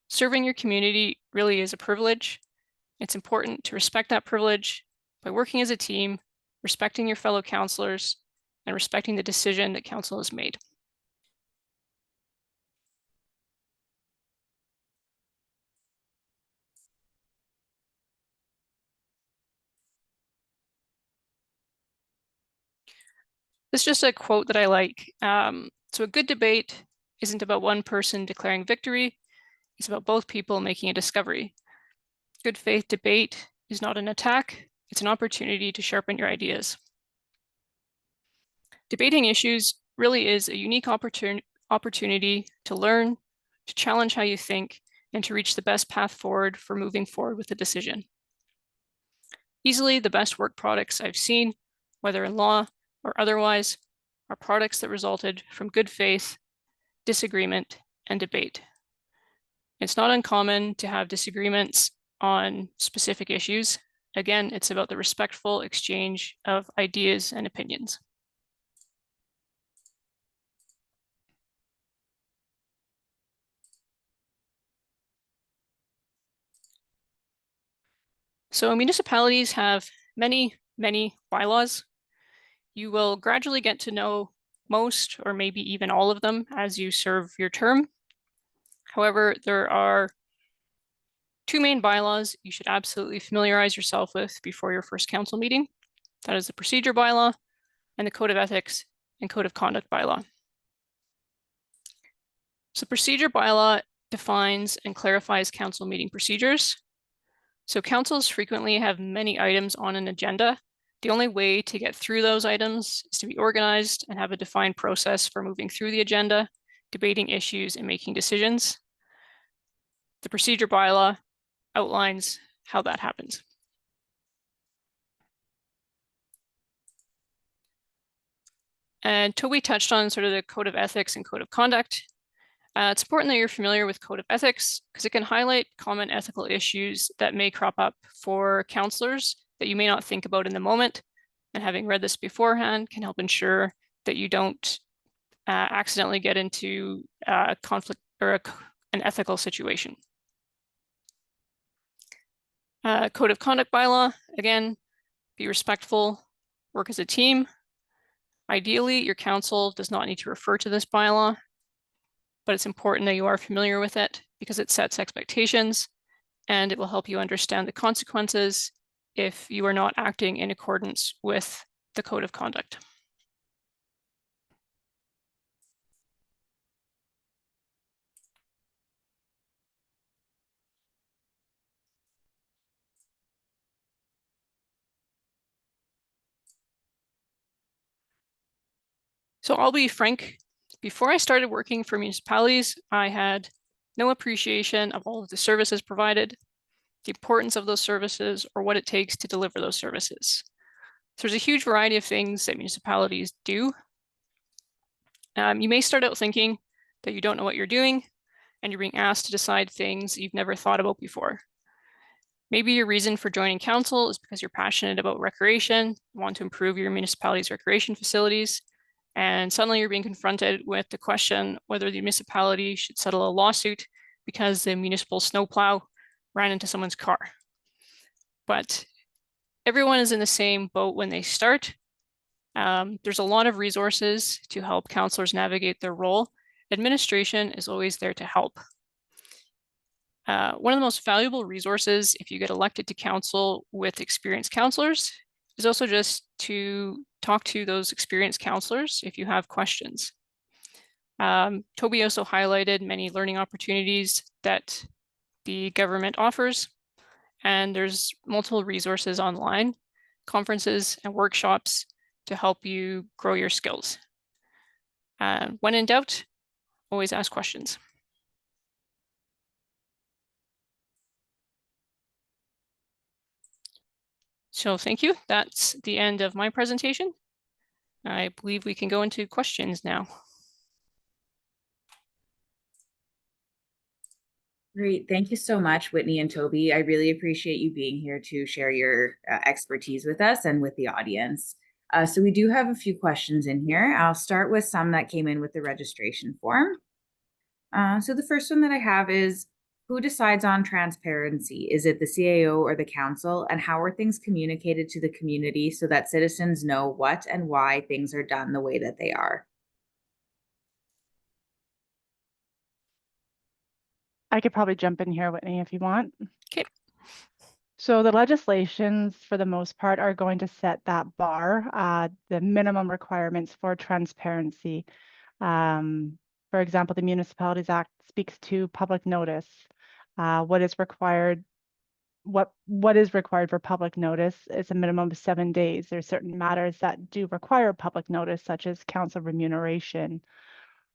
Speaker 2: Serving your community really is a privilege. It's important to respect that privilege by working as a team, respecting your fellow councillors, and respecting the decision that council has made. This is just a quote that I like. So a good debate isn't about one person declaring victory. It's about both people making a discovery. Good faith debate is not an attack. It's an opportunity to sharpen your ideas. Debating issues really is a unique opportunity to learn, to challenge how you think, and to reach the best path forward for moving forward with a decision. Easily the best work products I've seen, whether in law or otherwise, are products that resulted from good faith disagreement, and debate. It's not uncommon to have disagreements on specific issues. Again, it's about the respectful exchange of ideas and opinions. So municipalities have many bylaws. You will gradually get to know most or maybe even all of them as you serve your term. However, there are two main bylaws you should absolutely familiarize yourself with before your first council meeting. That is the procedure bylaw and the code of ethics and code of conduct bylaw. So procedure bylaw defines and clarifies council meeting procedures. So councils frequently have many items on an agenda. The only way to get through those items is to be organized and have a defined process for moving through the agenda, debating issues, and making decisions. The procedure bylaw outlines how that happens. And Toby touched on sort of the code of ethics and code of conduct. It's important that you're familiar with code of ethics because it can highlight common ethical issues that may crop up for counselors that you may not think about in the moment. And having read this beforehand can help ensure that you don't accidentally get into a conflict or an ethical situation. Code of conduct bylaw, again, be respectful, work as a team. Ideally, your council does not need to refer to this bylaw, but it's important that you are familiar with it because it sets expectations and it will help you understand the consequences if you are not acting in accordance with the code of conduct. So I'll be frank, before I started working for municipalities, I had no appreciation of all of the services provided, the importance of those services, or what it takes to deliver those services. So there's a huge variety of things that municipalities do. You may start out thinking that you don't know what you're doing and you're being asked to decide things you've never thought about before. Maybe your reason for joining council is because you're passionate about recreation, want to improve your municipality's recreation facilities, and suddenly you're being confronted with the question whether the municipality should settle a lawsuit because the municipal snowplow ran into someone's car. But everyone is in the same boat when they start. There's a lot of resources to help councilors navigate their role. Administration is always there to help. One of the most valuable resources if you get elected to council with experienced councilors is also just to talk to those experienced councilors if you have questions. Toby also highlighted many learning opportunities that the government offers, and there's multiple resources online, conferences and workshops to help you grow your skills. When in doubt, always ask questions. So thank you. That's the end of my presentation. I believe we can go into questions now.
Speaker 1: Great. Thank you so much, Whitney and Toby. I really appreciate you being here to share your expertise with us and with the audience. So we do have a few questions in here. I'll start with some that came in with the registration form. So the first one that I have is, who decides on transparency? Is it the CAO or the council? And how are things communicated to the community so that citizens know what and why things are done the way that they are?
Speaker 3: I could probably jump in here, Whitney, if you want.
Speaker 2: Okay.
Speaker 3: So the legislations, for the most part, are going to set that bar, the minimum requirements for transparency. For example, the Municipalities Act speaks to public notice. What is required for public notice is a minimum of 7 days. There's certain matters that do require public notice, such as council remuneration,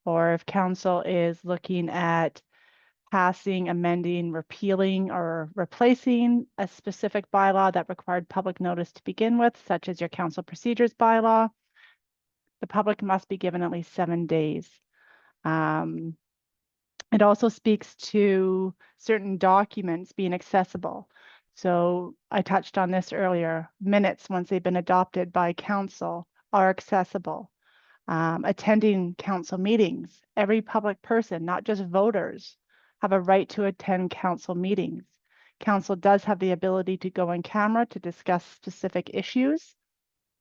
Speaker 3: or if council is looking at passing, amending, repealing, or replacing a specific bylaw that required public notice to begin with, such as your council procedures bylaw, the public must be given at least 7 days. It also speaks to certain documents being accessible. So I touched on this earlier. Minutes, once they've been adopted by council, are accessible. Attending council meetings. Every public person, not just voters, have a right to attend council meetings. Council does have the ability to go on camera to discuss specific issues,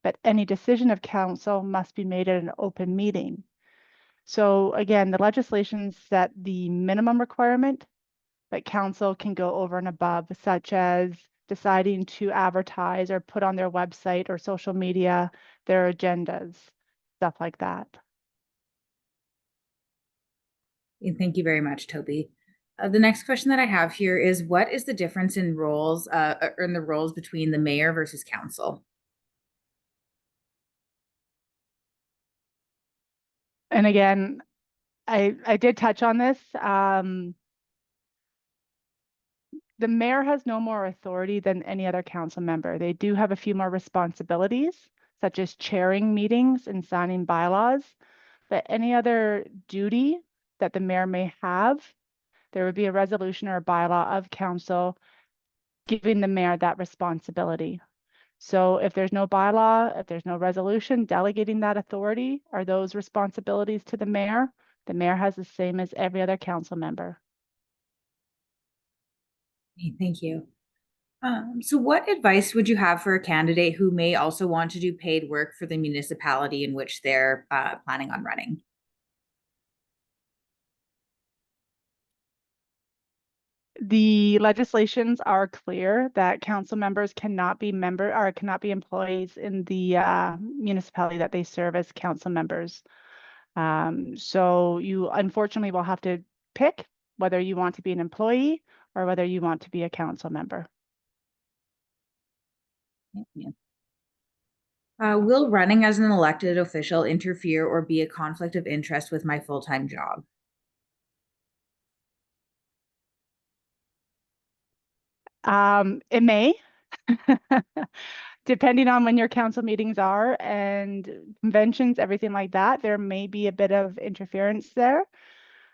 Speaker 3: but any decision of council must be made at an open meeting. So again, the legislation set the minimum requirement, but council can go over and above, such as deciding to advertise or put on their website or social media their agendas, stuff like that.
Speaker 1: Thank you very much, Toby. The next question that I have here is, what is the difference in roles, or in the roles between the mayor versus council?
Speaker 3: And again, I did touch on this. The mayor has no more authority than any other council member. They do have a few more responsibilities, such as chairing meetings and signing bylaws, but any other duty that the mayor may have, there would be a resolution or a bylaw of council giving the mayor that responsibility. So if there's no bylaw, if there's no resolution delegating that authority or those responsibilities to the mayor has the same as every other council member.
Speaker 1: Thank you. So what advice would you have for a candidate who may also want to do paid work for the municipality in which they're planning on running?
Speaker 3: The legislations are clear that council members cannot be employees in the municipality that they serve as council members. So you unfortunately will have to pick whether you want to be an employee or whether you want to be a council member.
Speaker 1: Yeah. Will running as an elected official interfere or be a conflict of interest with my full-time job?
Speaker 3: It may, depending on when your council meetings are and conventions, everything like that, there may be a bit of interference there.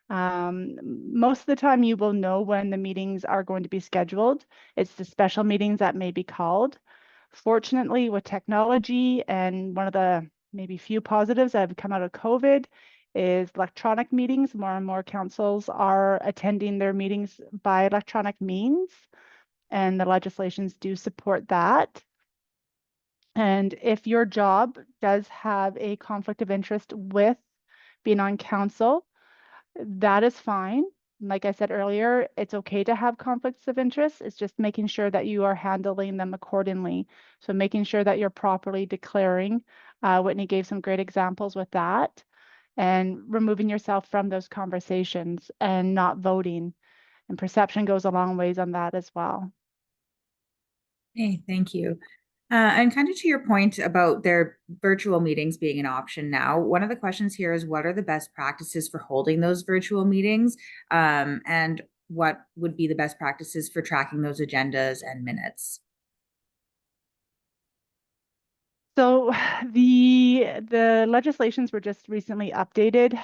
Speaker 3: Most of the time you will know when the meetings are going to be scheduled. It's the special meetings that may be called. Fortunately, with technology, and one of the maybe few positives that have come out of COVID is electronic meetings. More and more councils are attending their meetings by electronic means, and the legislations do support that. And if your job does have a conflict of interest with being on council, that is fine. Like I said earlier, it's okay to have conflicts of interest. It's just making sure that you are handling them accordingly. So making sure that you're properly declaring. Whitney gave some great examples with that, and removing yourself from those conversations and not voting. And perception goes a long ways on that as well.
Speaker 1: Hey, thank you. And kind of to your point about their virtual meetings being an option now, one of the questions here is, what are the best practices for holding those virtual meetings? And what would be the best practices for tracking those agendas and minutes?
Speaker 3: So the legislations were just recently updated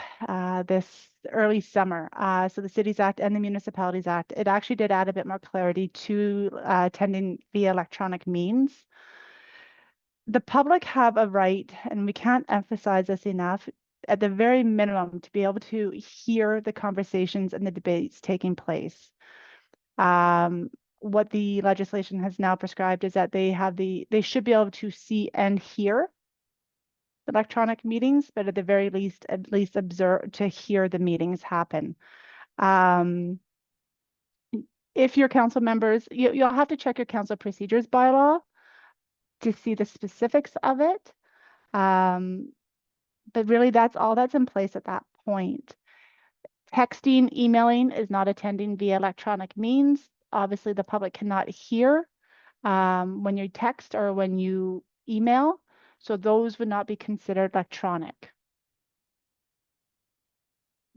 Speaker 3: this early summer. So the Cities Act and the Municipalities Act, it actually did add a bit more clarity to attending via electronic means. The public have a right, and we can't emphasize this enough, at the very minimum, to be able to hear the conversations and the debates taking place. What the legislation has now prescribed is that they should be able to see and hear electronic meetings, but at the very least, at least observe to hear the meetings happen. If your council members, you'll have to check your council procedures bylaw to see the specifics of it. But really that's all that's in place at that point. Texting, emailing is not attending via electronic means. Obviously, the public cannot hear when you text or when you email. So those would not be considered electronic.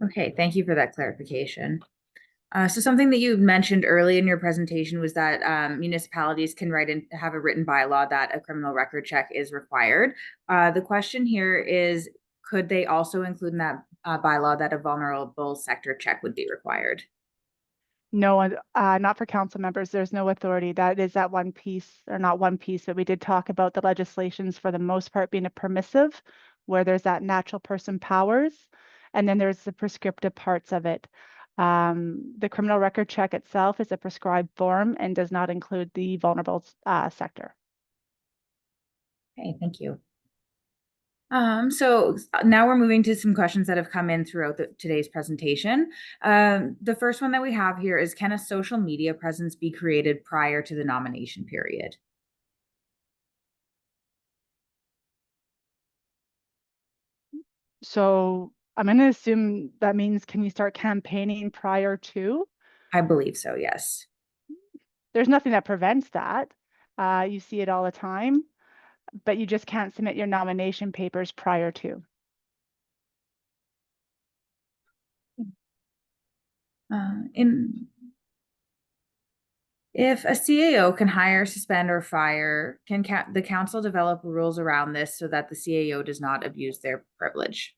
Speaker 1: Okay, thank you for that clarification. So something that you mentioned early in your presentation was that municipalities can write and have a written bylaw that a criminal record check is required. The question here is, could they also include in that bylaw that a vulnerable sector check would be required?
Speaker 3: No, not for council members. There's no authority. That is that one piece, or not one piece, but we did talk about the legislations for the most part being a permissive, where there's that natural person powers, and then there's the prescriptive parts of it. The criminal record check itself is a prescribed form and does not include the vulnerable sector.
Speaker 1: Okay, thank you. So now we're moving to some questions that have come in throughout today's presentation. The first one that we have here is, can a social media presence be created prior to the nomination period?
Speaker 3: So I'm going to assume that means, can you start campaigning prior to?
Speaker 1: I believe so, yes.
Speaker 3: There's nothing that prevents that. You see it all the time, but you just can't submit your nomination papers prior to.
Speaker 1: If a CAO can hire, suspend, or fire, can the council develop rules around this so that the CAO does not abuse their privilege?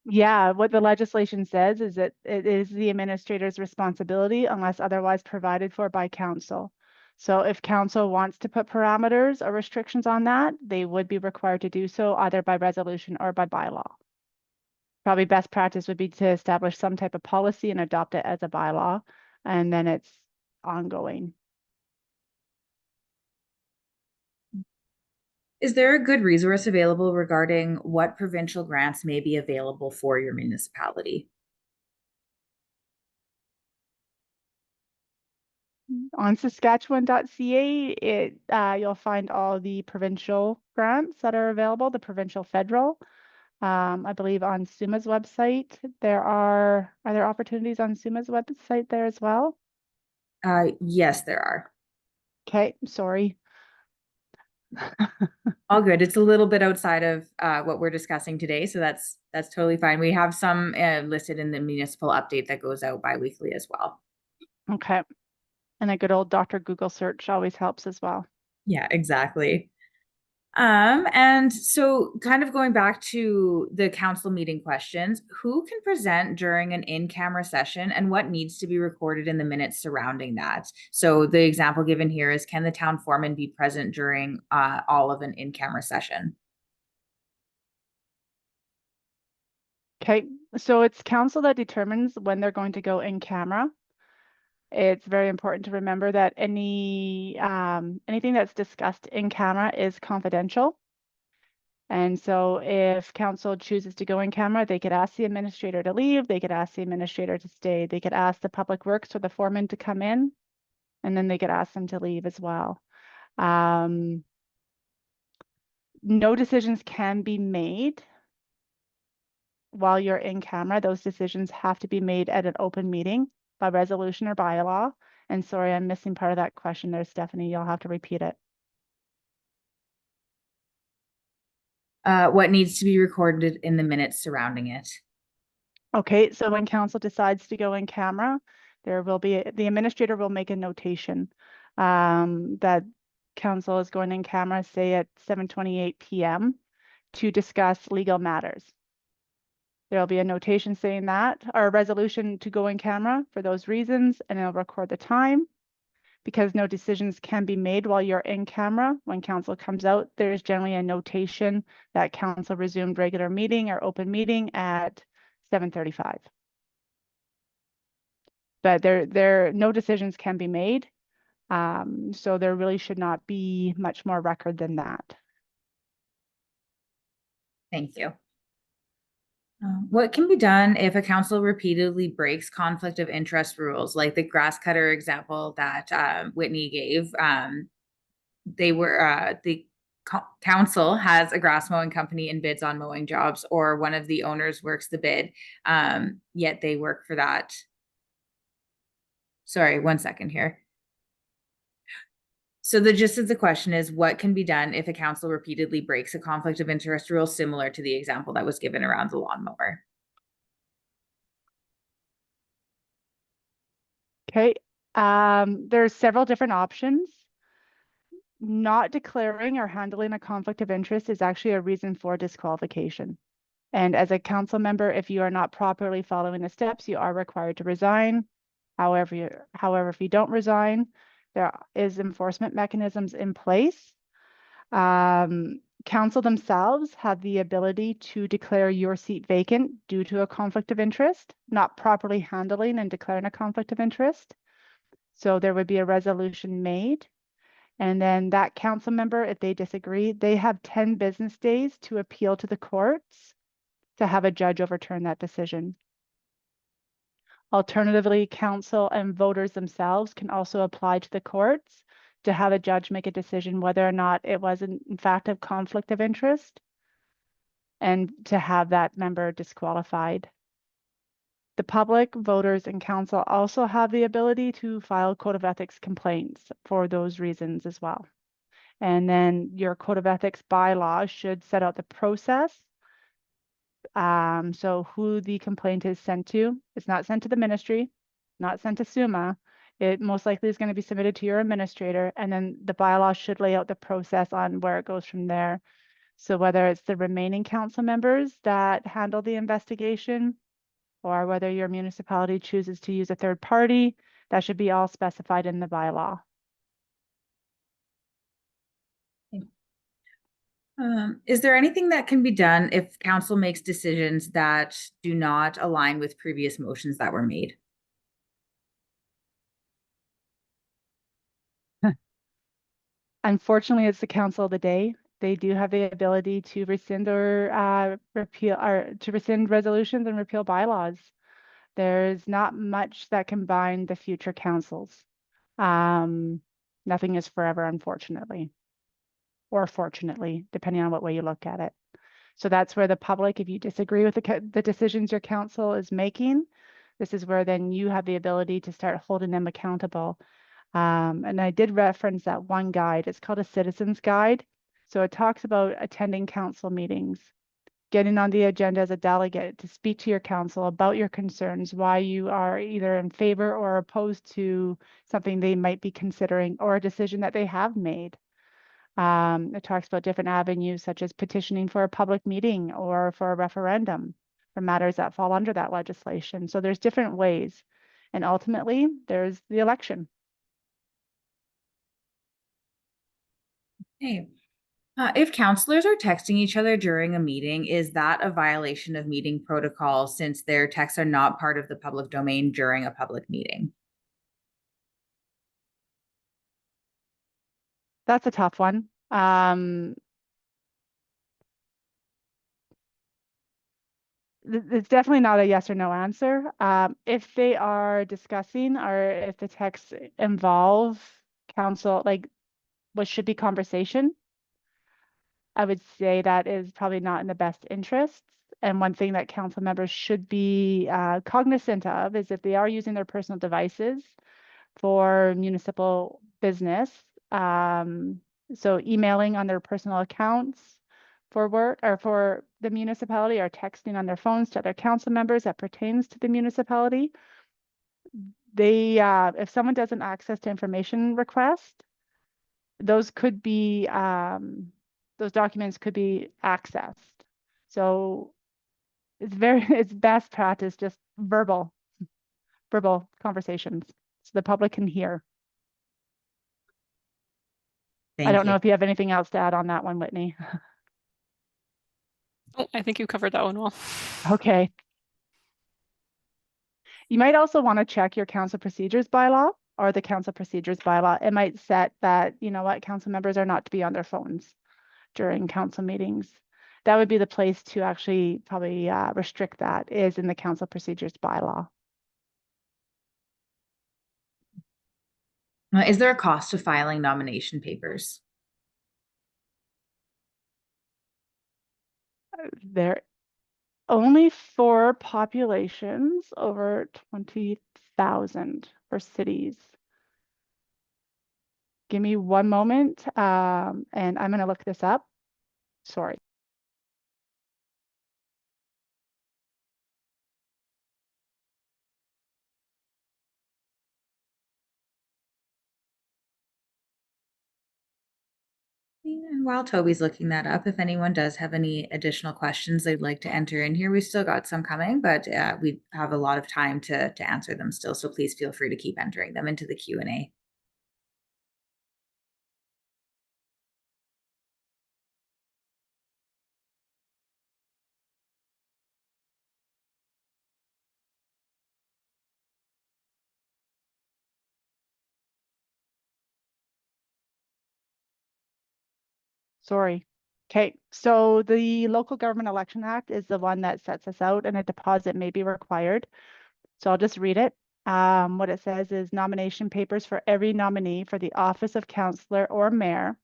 Speaker 3: Yeah, what the legislation says is that it is the administrator's responsibility unless otherwise provided for by council. So if council wants to put parameters or restrictions on that, they would be required to do so either by resolution or by bylaw. Probably best practice would be to establish some type of policy and adopt it as a bylaw, and then it's ongoing.
Speaker 1: Is there a good resource available regarding what provincial grants may be available for your municipality?
Speaker 3: On Saskatchewan.ca, you'll find all the provincial grants that are available, the provincial, federal. I believe on SUMA's website, are there opportunities on SUMA's website there as well?
Speaker 1: Yes, there are.
Speaker 3: Okay, sorry.
Speaker 1: All good. It's a little bit outside of what we're discussing today, so that's totally fine. We have some listed in the municipal update that goes out bi-weekly as well.
Speaker 3: Okay. And a good old Dr. Google search always helps as well.
Speaker 1: Yeah, exactly. And so kind of going back to the council meeting questions, who can present during an in-camera session and what needs to be recorded in the minutes surrounding that? So the example given here is, can the town foreman be present during all of an in-camera session?
Speaker 3: Okay, so it's council that determines when they're going to go in camera. It's very important to remember that anything that's discussed in camera is confidential. And so if council chooses to go in camera, they could ask the administrator to leave, they could ask the administrator to stay, they could ask the public works or the foreman to come in, and then they could ask them to leave as well. No decisions can be made while you're in camera. Those decisions have to be made at an open meeting by resolution or bylaw. And sorry, I'm missing part of that question there, Stephanie. You'll have to repeat it.
Speaker 1: What needs to be recorded in the minutes surrounding it?
Speaker 3: Okay, so when council decides to go in camera, the administrator will make a notation that council is going in camera, say at 7:28 p.m. to discuss legal matters. There'll be a notation saying that, or a resolution to go in camera for those reasons, and it'll record the time. Because no decisions can be made while you're in camera, when council comes out, there's generally a notation that council resumed regular meeting or open meeting at 7:35. But no decisions can be made. So there really should not be much more record than that.
Speaker 1: Thank you. What can be done if a council repeatedly breaks conflict of interest rules, like the grass cutter example that Whitney gave? The council has a grass mowing company and bids on mowing jobs, or one of the owners works the bid, yet they work for that. Sorry, one second here. So the gist of the question is, what can be done if a council repeatedly breaks a conflict of interest rule similar to the example that was given around the lawnmower?
Speaker 3: Okay, there's several different options. not declaring or handling a conflict of interest is actually a reason for disqualification. And as a council member, if you are not properly following the steps, you are required to resign. However, if you don't resign, there is enforcement mechanisms in place. Council themselves have the ability to declare your seat vacant due to a conflict of interest, not properly handling and declaring a conflict of interest. So there would be a resolution made. And then that council member, if they disagree, they have 10 business days to appeal to the courts to have a judge overturn that decision. Alternatively, council and voters themselves can also apply to the courts to have a judge make a decision whether or not it was in fact a conflict of interest and to have that member disqualified. The public, voters, and council also have the ability to file code of ethics complaints for those reasons as well. And then your code of ethics bylaw should set out the process. So who the complaint is sent to. It's not sent to the ministry, not sent to SUMA. It most likely is going to be submitted to your administrator, and then the bylaw should lay out the process on where it goes from there. So whether it's the remaining council members that handle the investigation, or whether your municipality chooses to use a third party, that should be all specified in the bylaw.
Speaker 1: Is there anything that can be done if council makes decisions that do not align with previous motions that were made?
Speaker 3: Unfortunately, it's the council of the day. They do have the ability to rescind or repeal or to rescind resolutions and repeal bylaws. There's not much that can bind the future councils. Nothing is forever, unfortunately, or fortunately, depending on what way you look at it. So that's where the public, if you disagree with the decisions your council is making, this is where then you have the ability to start holding them accountable. And I did reference that one guide. It's called a citizen's guide. So it talks about attending council meetings, getting on the agenda as a delegate to speak to your council about your concerns, why you are either in favor or opposed to something they might be considering or a decision that they have made. It talks about different avenues such as petitioning for a public meeting or for a referendum for matters that fall under that legislation. So there's different ways. And ultimately, there's the election.
Speaker 1: Okay. If counselors are texting each other during a meeting, is that a violation of meeting protocol since their texts are not part of the public domain during a public meeting?
Speaker 3: That's a tough one. It's definitely not a yes or no answer. If they are discussing or if the texts involve council, like what should be conversation, I would say that is probably not in the best interests. And one thing that council members should be cognizant of is if they are using their personal devices for municipal business, so emailing on their personal accounts for work or for the municipality or texting on their phones to other council members that pertains to the municipality. They, if someone does an access to information request, those could be, those documents could be accessed. So it's best practice, just verbal conversations so the public can hear. I don't know if you have anything else to add on that one, Whitney.
Speaker 2: Oh, I think you covered that one well.
Speaker 3: Okay. You might also want to check your council procedures bylaw or the council procedures bylaw. It might set that, you know what, council members are not to be on their phones during council meetings. That would be the place to actually probably restrict that is in the council procedures bylaw.
Speaker 1: Is there a cost to filing nomination papers?
Speaker 3: They're only for populations over 20,000 for cities. Give me one moment and I'm going to look this up. Sorry.
Speaker 1: And while Toby's looking that up, if anyone does have any additional questions they'd like to enter in here, we've still got some coming, but we have a lot of time to answer them still. So please feel free to keep entering them into the Q&A.
Speaker 3: Sorry. Okay, so the Local Government Election Act is the one that sets us out, and a deposit may be required. So I'll just read it. What it says is nomination papers for every nominee for the office of councillor or mayor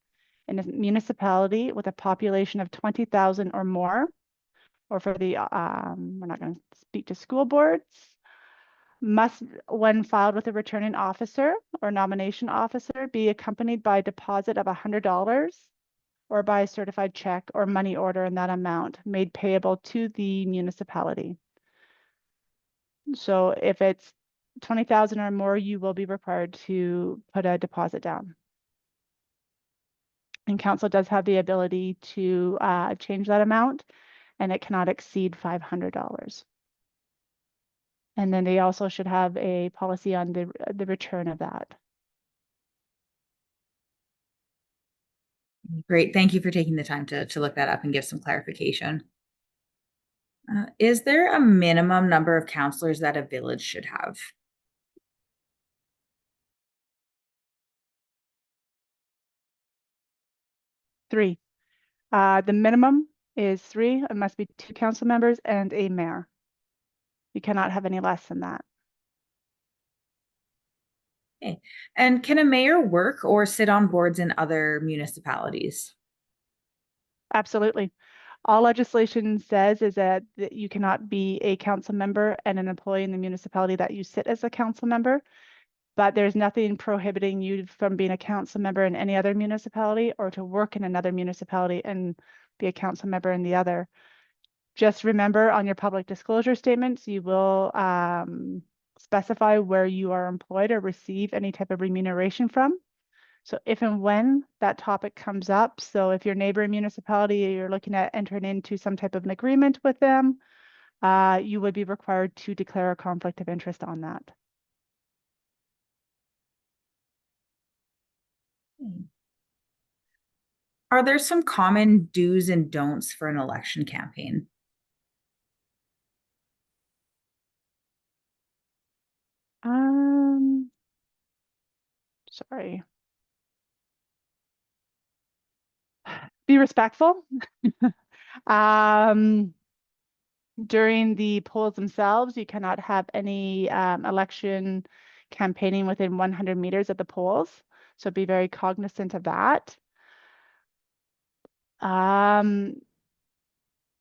Speaker 3: in a municipality with a population of 20,000 or more, or for the, we're not going to speak to school boards, must, when filed with a returning officer or nomination officer, be accompanied by a deposit of $100 or by a certified check or money order in that amount made payable to the municipality. So if it's 20,000 or more, you will be required to put a deposit down. And council does have the ability to change that amount, and it cannot exceed $500. And then they also should have a policy on the return of that.
Speaker 1: Great. Thank you for taking the time to look that up and give some clarification. Is there a minimum number of councillors that a village should have?
Speaker 3: Three. The minimum is 3. It must be 2 council members and a mayor. You cannot have any less than that.
Speaker 1: Okay. And can a mayor work or sit on boards in other municipalities?
Speaker 3: Absolutely. All legislation says is that you cannot be a council member and an employee in the municipality that you sit as a council member, but there's nothing prohibiting you from being a council member in any other municipality or to work in another municipality and be a council member in the other. Just remember on your public disclosure statements, you will specify where you are employed or receive any type of remuneration from. So if and when that topic comes up, so if your neighboring municipality, you're looking at entering into some type of an agreement with them, you would be required to declare a conflict of interest on that.
Speaker 1: Are there some common do's and don'ts for an election campaign?
Speaker 3: Sorry. Be respectful. During the polls themselves, you cannot have any election campaigning within 100 meters of the polls. So be very cognizant of that.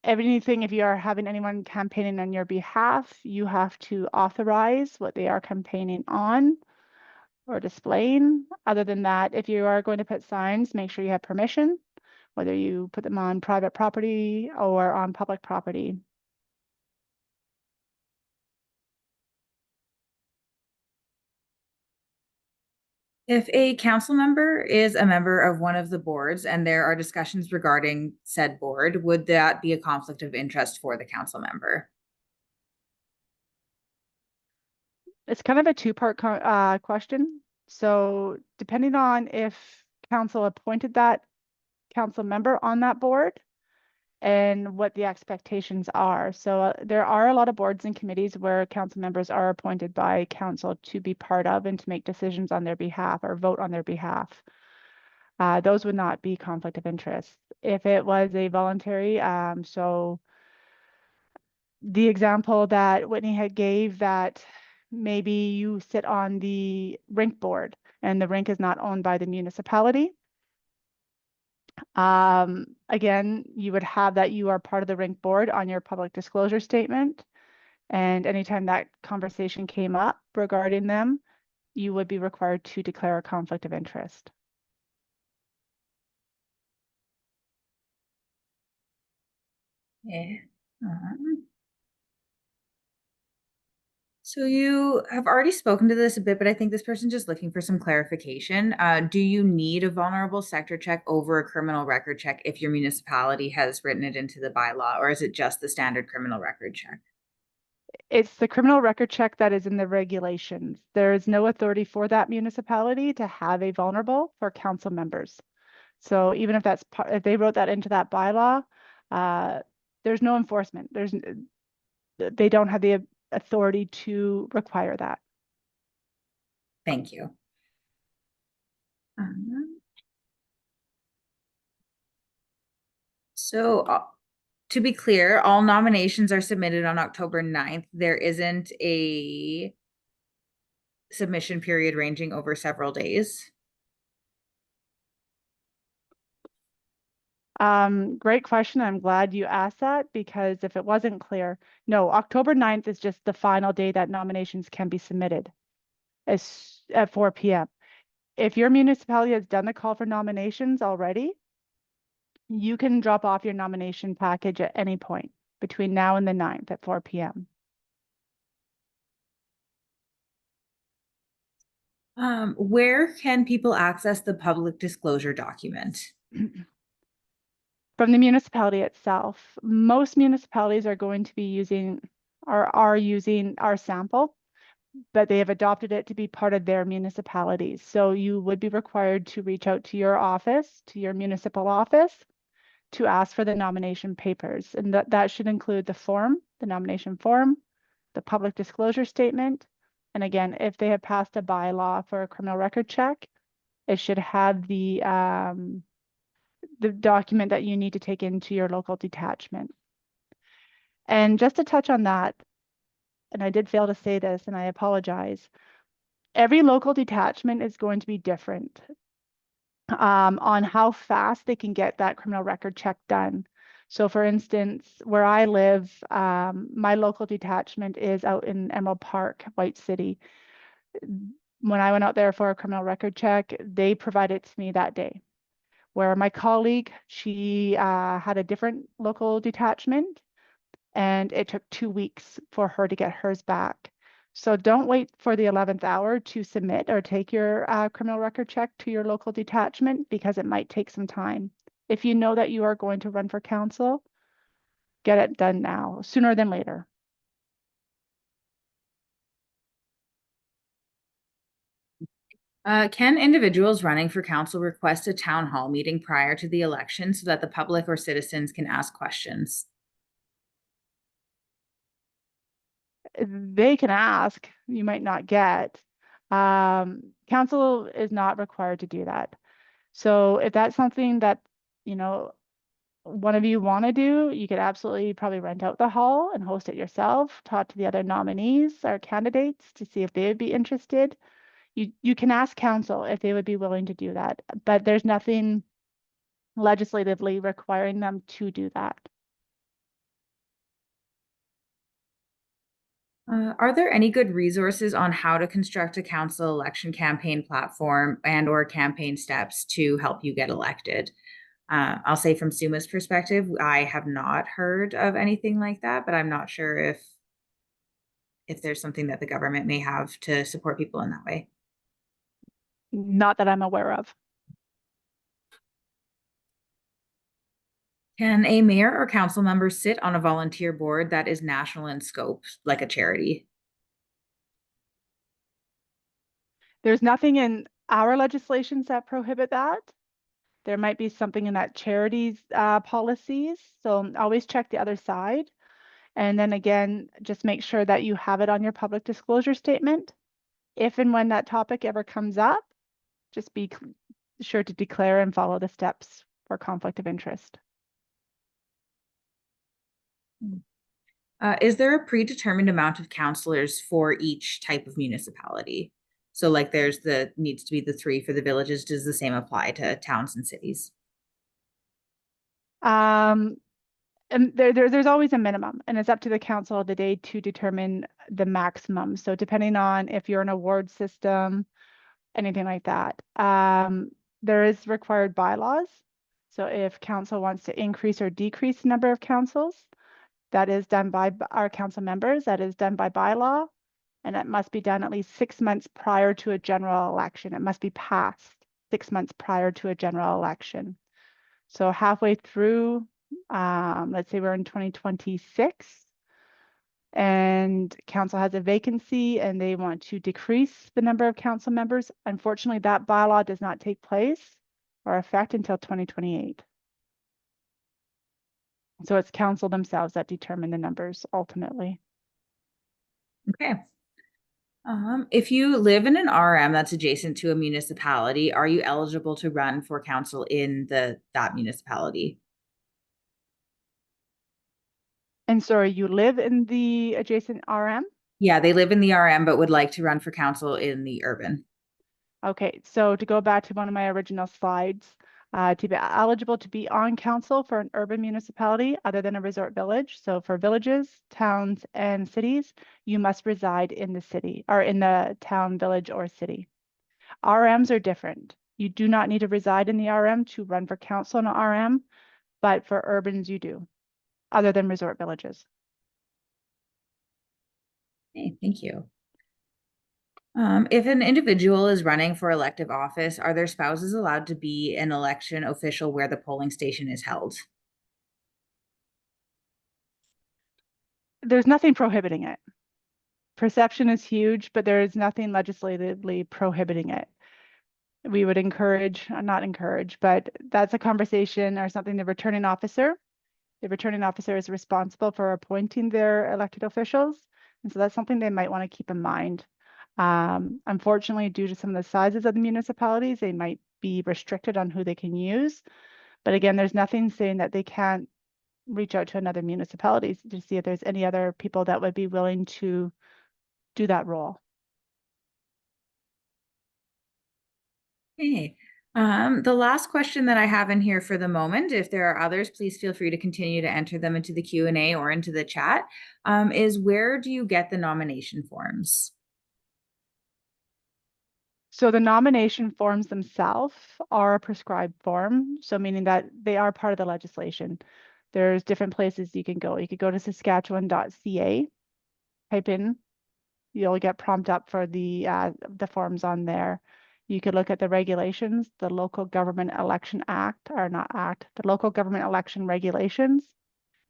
Speaker 3: Everything, if you are having anyone campaigning on your behalf, you have to authorize what they are campaigning on or displaying. Other than that, if you are going to put signs, make sure you have permission, whether you put them on private property or on public property.
Speaker 1: If a council member is a member of one of the boards and there are discussions regarding said board, would that be a conflict of interest for the council member?
Speaker 3: It's kind of a two-part question. So depending on if council appointed that council member on that board and what the expectations are. So there are a lot of boards and committees where council members are appointed by council to be part of and to make decisions on their behalf or vote on their behalf. Those would not be conflict of interest. If it was a voluntary, so the example that Whitney had gave that maybe you sit on the rink board and the rink is not owned by the municipality. Again, you would have that you are part of the rink board on your public disclosure statement. And anytime that conversation came up regarding them, you would be required to declare a conflict of interest.
Speaker 1: Yeah. So you have already spoken to this a bit, but I think this person's just looking for some clarification. Do you need a vulnerable sector check over a criminal record check if your municipality has written it into the bylaw, or is it just the standard criminal record check?
Speaker 3: It's the criminal record check that is in the regulations. There is no authority for that municipality to have a vulnerable for council members. So even if that's if they wrote that into that bylaw, there's no enforcement. They don't have the authority to require that.
Speaker 1: Thank you. So to be clear, all nominations are submitted on October 9th. There isn't a submission period ranging over several days.
Speaker 3: Great question. I'm glad you asked that, because if it wasn't clear, no, October 9th is just the final day that nominations can be submitted at 4 p.m. If your municipality has done the call for nominations already, you can drop off your nomination package at any point between now and the 9th at 4 p.m.
Speaker 1: Where can people access the public disclosure document?
Speaker 3: From the municipality itself. Most municipalities are going to be using or are using our sample, but they have adopted it to be part of their municipalities. So you would be required to reach out to your office, to your municipal office, to ask for the nomination papers. And that should include the form, the nomination form, the public disclosure statement. And again, if they have passed a bylaw for a criminal record check, it should have the document that you need to take into your local detachment. And just to touch on that, and I did fail to say this, and I apologize, every local detachment is going to be different on how fast they can get that criminal record check done. So for instance, where I live, my local detachment is out in Emerald Park, White City. When I went out there for a criminal record check, they provided it to me that day. Where my colleague, she had a different local detachment, and it took 2 weeks for her to get hers back. So don't wait for the 11th hour to submit or take your criminal record check to your local detachment, because it might take some time. If you know that you are going to run for council, get it done now, sooner than later.
Speaker 1: Can individuals running for council request a town hall meeting prior to the election so that the public or citizens can ask questions?
Speaker 3: They can ask, you might not get. Council is not required to do that. So if that's something that, one of you want to do, you could absolutely probably rent out the hall and host it yourself, talk to the other nominees or candidates to see if they would be interested. You can ask council if they would be willing to do that, but there's nothing legislatively requiring them to do that.
Speaker 1: Are there any good resources on how to construct a council election campaign platform and or campaign steps to help you get elected? I'll say from Suma's perspective, I have not heard of anything like that, but I'm not sure if there's something that the government may have to support people in that way.
Speaker 3: Not that I'm aware of.
Speaker 1: Can a mayor or council member sit on a volunteer board that is national in scope, like a charity?
Speaker 3: There's nothing in our legislations that prohibit that. There might be something in that charities policies. So always check the other side. And then again, just make sure that you have it on your public disclosure statement. If and when that topic ever comes up, just be sure to declare and follow the steps for conflict of interest.
Speaker 1: Is there a predetermined amount of councillors for each type of municipality? So like needs to be the 3 for the villages. Does the same apply to towns and cities?
Speaker 3: And there's always a minimum, and it's up to the council of the day to determine the maximum. So depending on if you're an award system, anything like that, there is required bylaws. So if council wants to increase or decrease the number of councils, that is done by our council members, that is done by bylaw. and it must be done at least 6 months prior to a general election. It must be passed 6 months prior to a general election. So halfway through, let's say we're in 2026, and council has a vacancy and they want to decrease the number of council members. Unfortunately, that bylaw does not take place or effect until 2028. So it's council themselves that determine the numbers ultimately.
Speaker 1: Okay. If you live in an RM that's adjacent to a municipality, are you eligible to run for council in that municipality?
Speaker 3: And sorry, you live in the adjacent RM?
Speaker 1: Yeah, they live in the RM but would like to run for council in the urban.
Speaker 3: Okay, so to go back to one of my original slides, to be eligible to be on council for an urban municipality other than a resort village. So for villages, towns, and cities, you must reside in the city or in the town, village, or city. RMs are different. You do not need to reside in the RM to run for council in an RM, but for urbans you do, other than resort villages.
Speaker 1: Okay, thank you. If an individual is running for elective office, are their spouses allowed to be an election official where the polling station is held?
Speaker 3: There's nothing prohibiting it. Perception is huge, but there is nothing legislatively prohibiting it. We would encourage, not encourage, but that's a conversation or something the returning officer is responsible for appointing their elected officials. And so that's something they might want to keep in mind. Unfortunately, due to some of the sizes of the municipalities, they might be restricted on who they can use. But again, there's nothing saying that they can't reach out to another municipalities to see if there's any other people that would be willing to do that role.
Speaker 1: Okay. The last question that I have in here for the moment, if there are others, please feel free to continue to enter them into the Q&A or into the chat, is where do you get the nomination forms?
Speaker 3: So the nomination forms themselves are a prescribed form, so meaning that they are part of the legislation. There's different places you can go. You could go to saskatchewan.ca, type in, you'll get prompted up for the forms on there. You could look at the regulations, the Local Government Election Act, or not Act, the Local Government Election Regulations.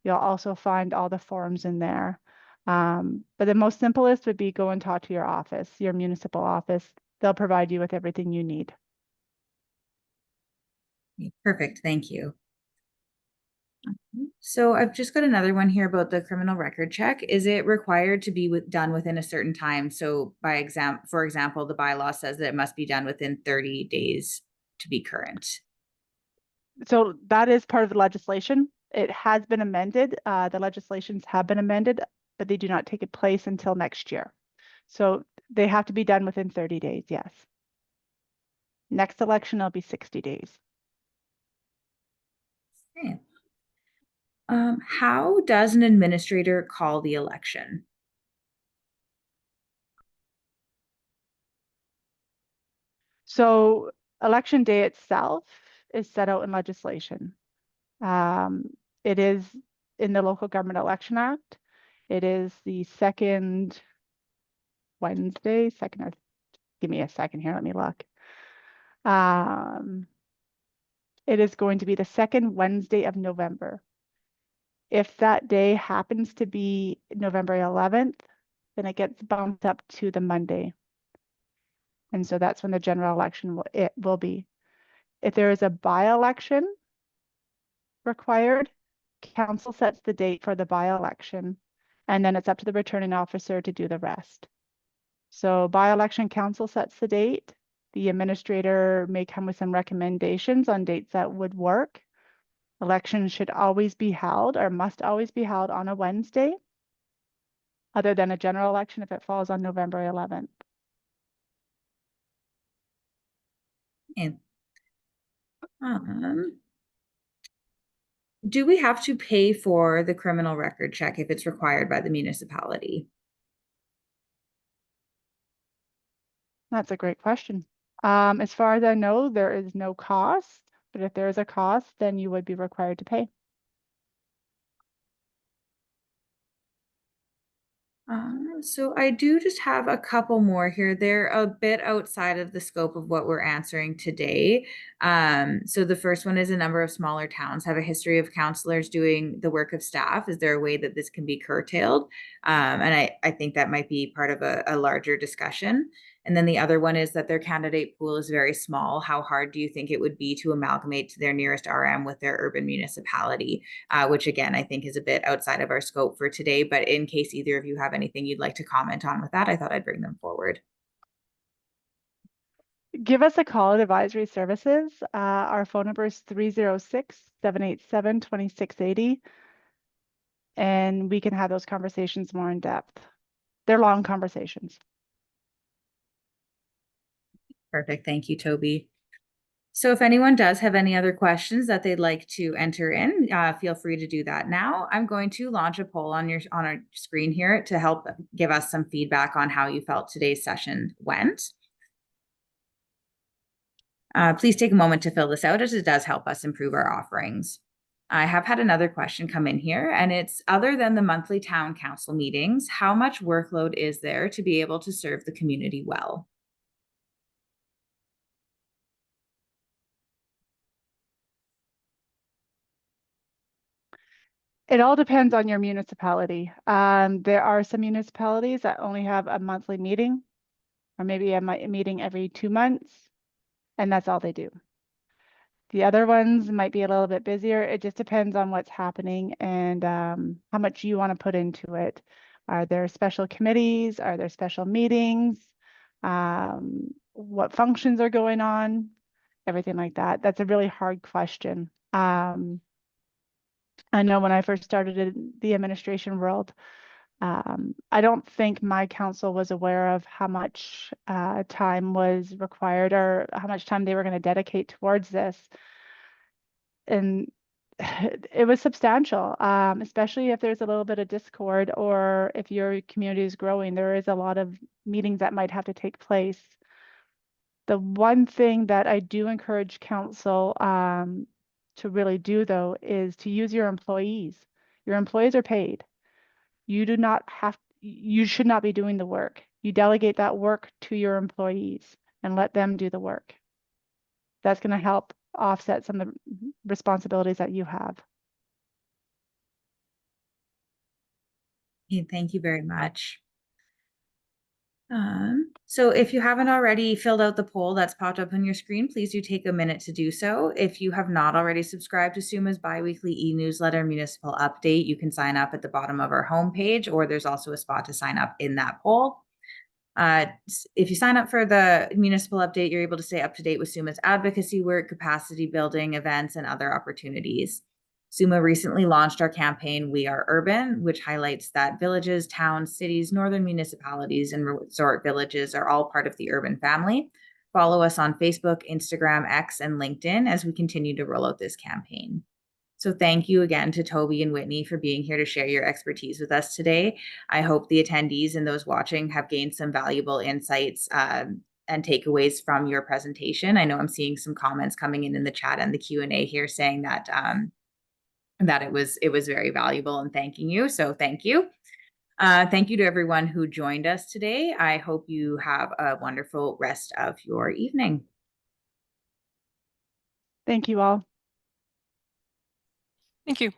Speaker 3: You'll also find all the forms in there. But the most simplest would be go and talk to your office, your municipal office. They'll provide you with everything you need.
Speaker 1: Perfect, thank you. So I've just got another one here about the criminal record check. Is it required to be done within a certain time? So for example, the bylaw says that it must be done within 30 days to be current.
Speaker 3: So that is part of the legislation. It has been amended. The legislations have been amended, but they do not take place until next year. So they have to be done within 30 days, yes. Next election, it'll be 60 days.
Speaker 1: Okay. How does an administrator call the election?
Speaker 3: So election day itself is set out in legislation. It is in the Local Government Election Act. It is the second Wednesday, give me a second here, let me look. It is going to be the second Wednesday of November. If that day happens to be November 11th, then it gets bumped up to the Monday. And so that's when the general election will be. If there is a by-election required, council sets the date for the by-election, and then it's up to the returning officer to do the rest. So by-election council sets the date. The administrator may come with some recommendations on dates that would work. Elections should always be held or must always be held on a Wednesday, other than a general election if it falls on November 11th.
Speaker 1: And do we have to pay for the criminal record check if it's required by the municipality?
Speaker 3: That's a great question. As far as I know, there is no cost, but if there is a cost, then you would be required to pay.
Speaker 1: So I do just have a couple more here. They're a bit outside of the scope of what we're answering today. So the first one is a number of smaller towns have a history of counselors doing the work of staff. Is there a way that this can be curtailed? And I think that might be part of a larger discussion. And then the other one is that their candidate pool is very small. How hard do you think it would be to amalgamate to their nearest RM with their urban municipality? Which again, I think is a bit outside of our scope for today. But in case either of you have anything you'd like to comment on with that, I thought I'd bring them forward.
Speaker 3: Give us a call at Advisory Services. Our phone number is 306-787-2680. And we can have those conversations more in depth. They're long conversations.
Speaker 1: Perfect. Thank you, Toby. So if anyone does have any other questions that they'd like to enter in, feel free to do that now. I'm going to launch a poll on our screen here to help give us some feedback on how you felt today's session went. Please take a moment to fill this out as it does help us improve our offerings. I have had another question come in here, and it's other than the monthly town council meetings, how much workload is there to be able to serve the community well?
Speaker 3: It all depends on your municipality. There are some municipalities that only have a monthly meeting, or maybe a meeting every 2 months, and that's all they do. The other ones might be a little bit busier. It just depends on what's happening and how much you want to put into it. Are there special committees? Are there special meetings? What functions are going on? Everything like that. That's a really hard question. I know when I first started in the administration world, I don't think my council was aware of how much time was required or how much time they were going to dedicate towards this. And it was substantial, especially if there's a little bit of discord or if your community is growing, there is a lot of meetings that might have to take place. The one thing that I do encourage council to really do though is to use your employees. Your employees are paid. You should not be doing the work. You delegate that work to your employees and let them do the work. That's going to help offset some of the responsibilities that you have.
Speaker 1: Thank you very much. So if you haven't already filled out the poll that's popped up on your screen, please do take a minute to do so. If you have not already subscribed to SUMA's biweekly e-newsletter municipal update, you can sign up at the bottom of our homepage, or there's also a spot to sign up in that poll. If you sign up for the municipal update, you're able to stay up to date with SUMA's advocacy work, capacity building, events, and other opportunities. SUMA recently launched our campaign, We Are Urban, which highlights that villages, towns, cities, northern municipalities, and resort villages are all part of the urban family. Follow us on Facebook, Instagram, X, and LinkedIn as we continue to roll out this campaign. So thank you again to Toby and Whitney for being here to share your expertise with us today. I hope the attendees and those watching have gained some valuable insights and takeaways from your presentation. I know I'm seeing some comments coming in the chat and the Q&A here saying that that it was very valuable and thanking you. So thank you. Thank you to everyone who joined us today. I hope you have a wonderful rest of your evening.
Speaker 3: Thank you all.
Speaker 2: Thank you.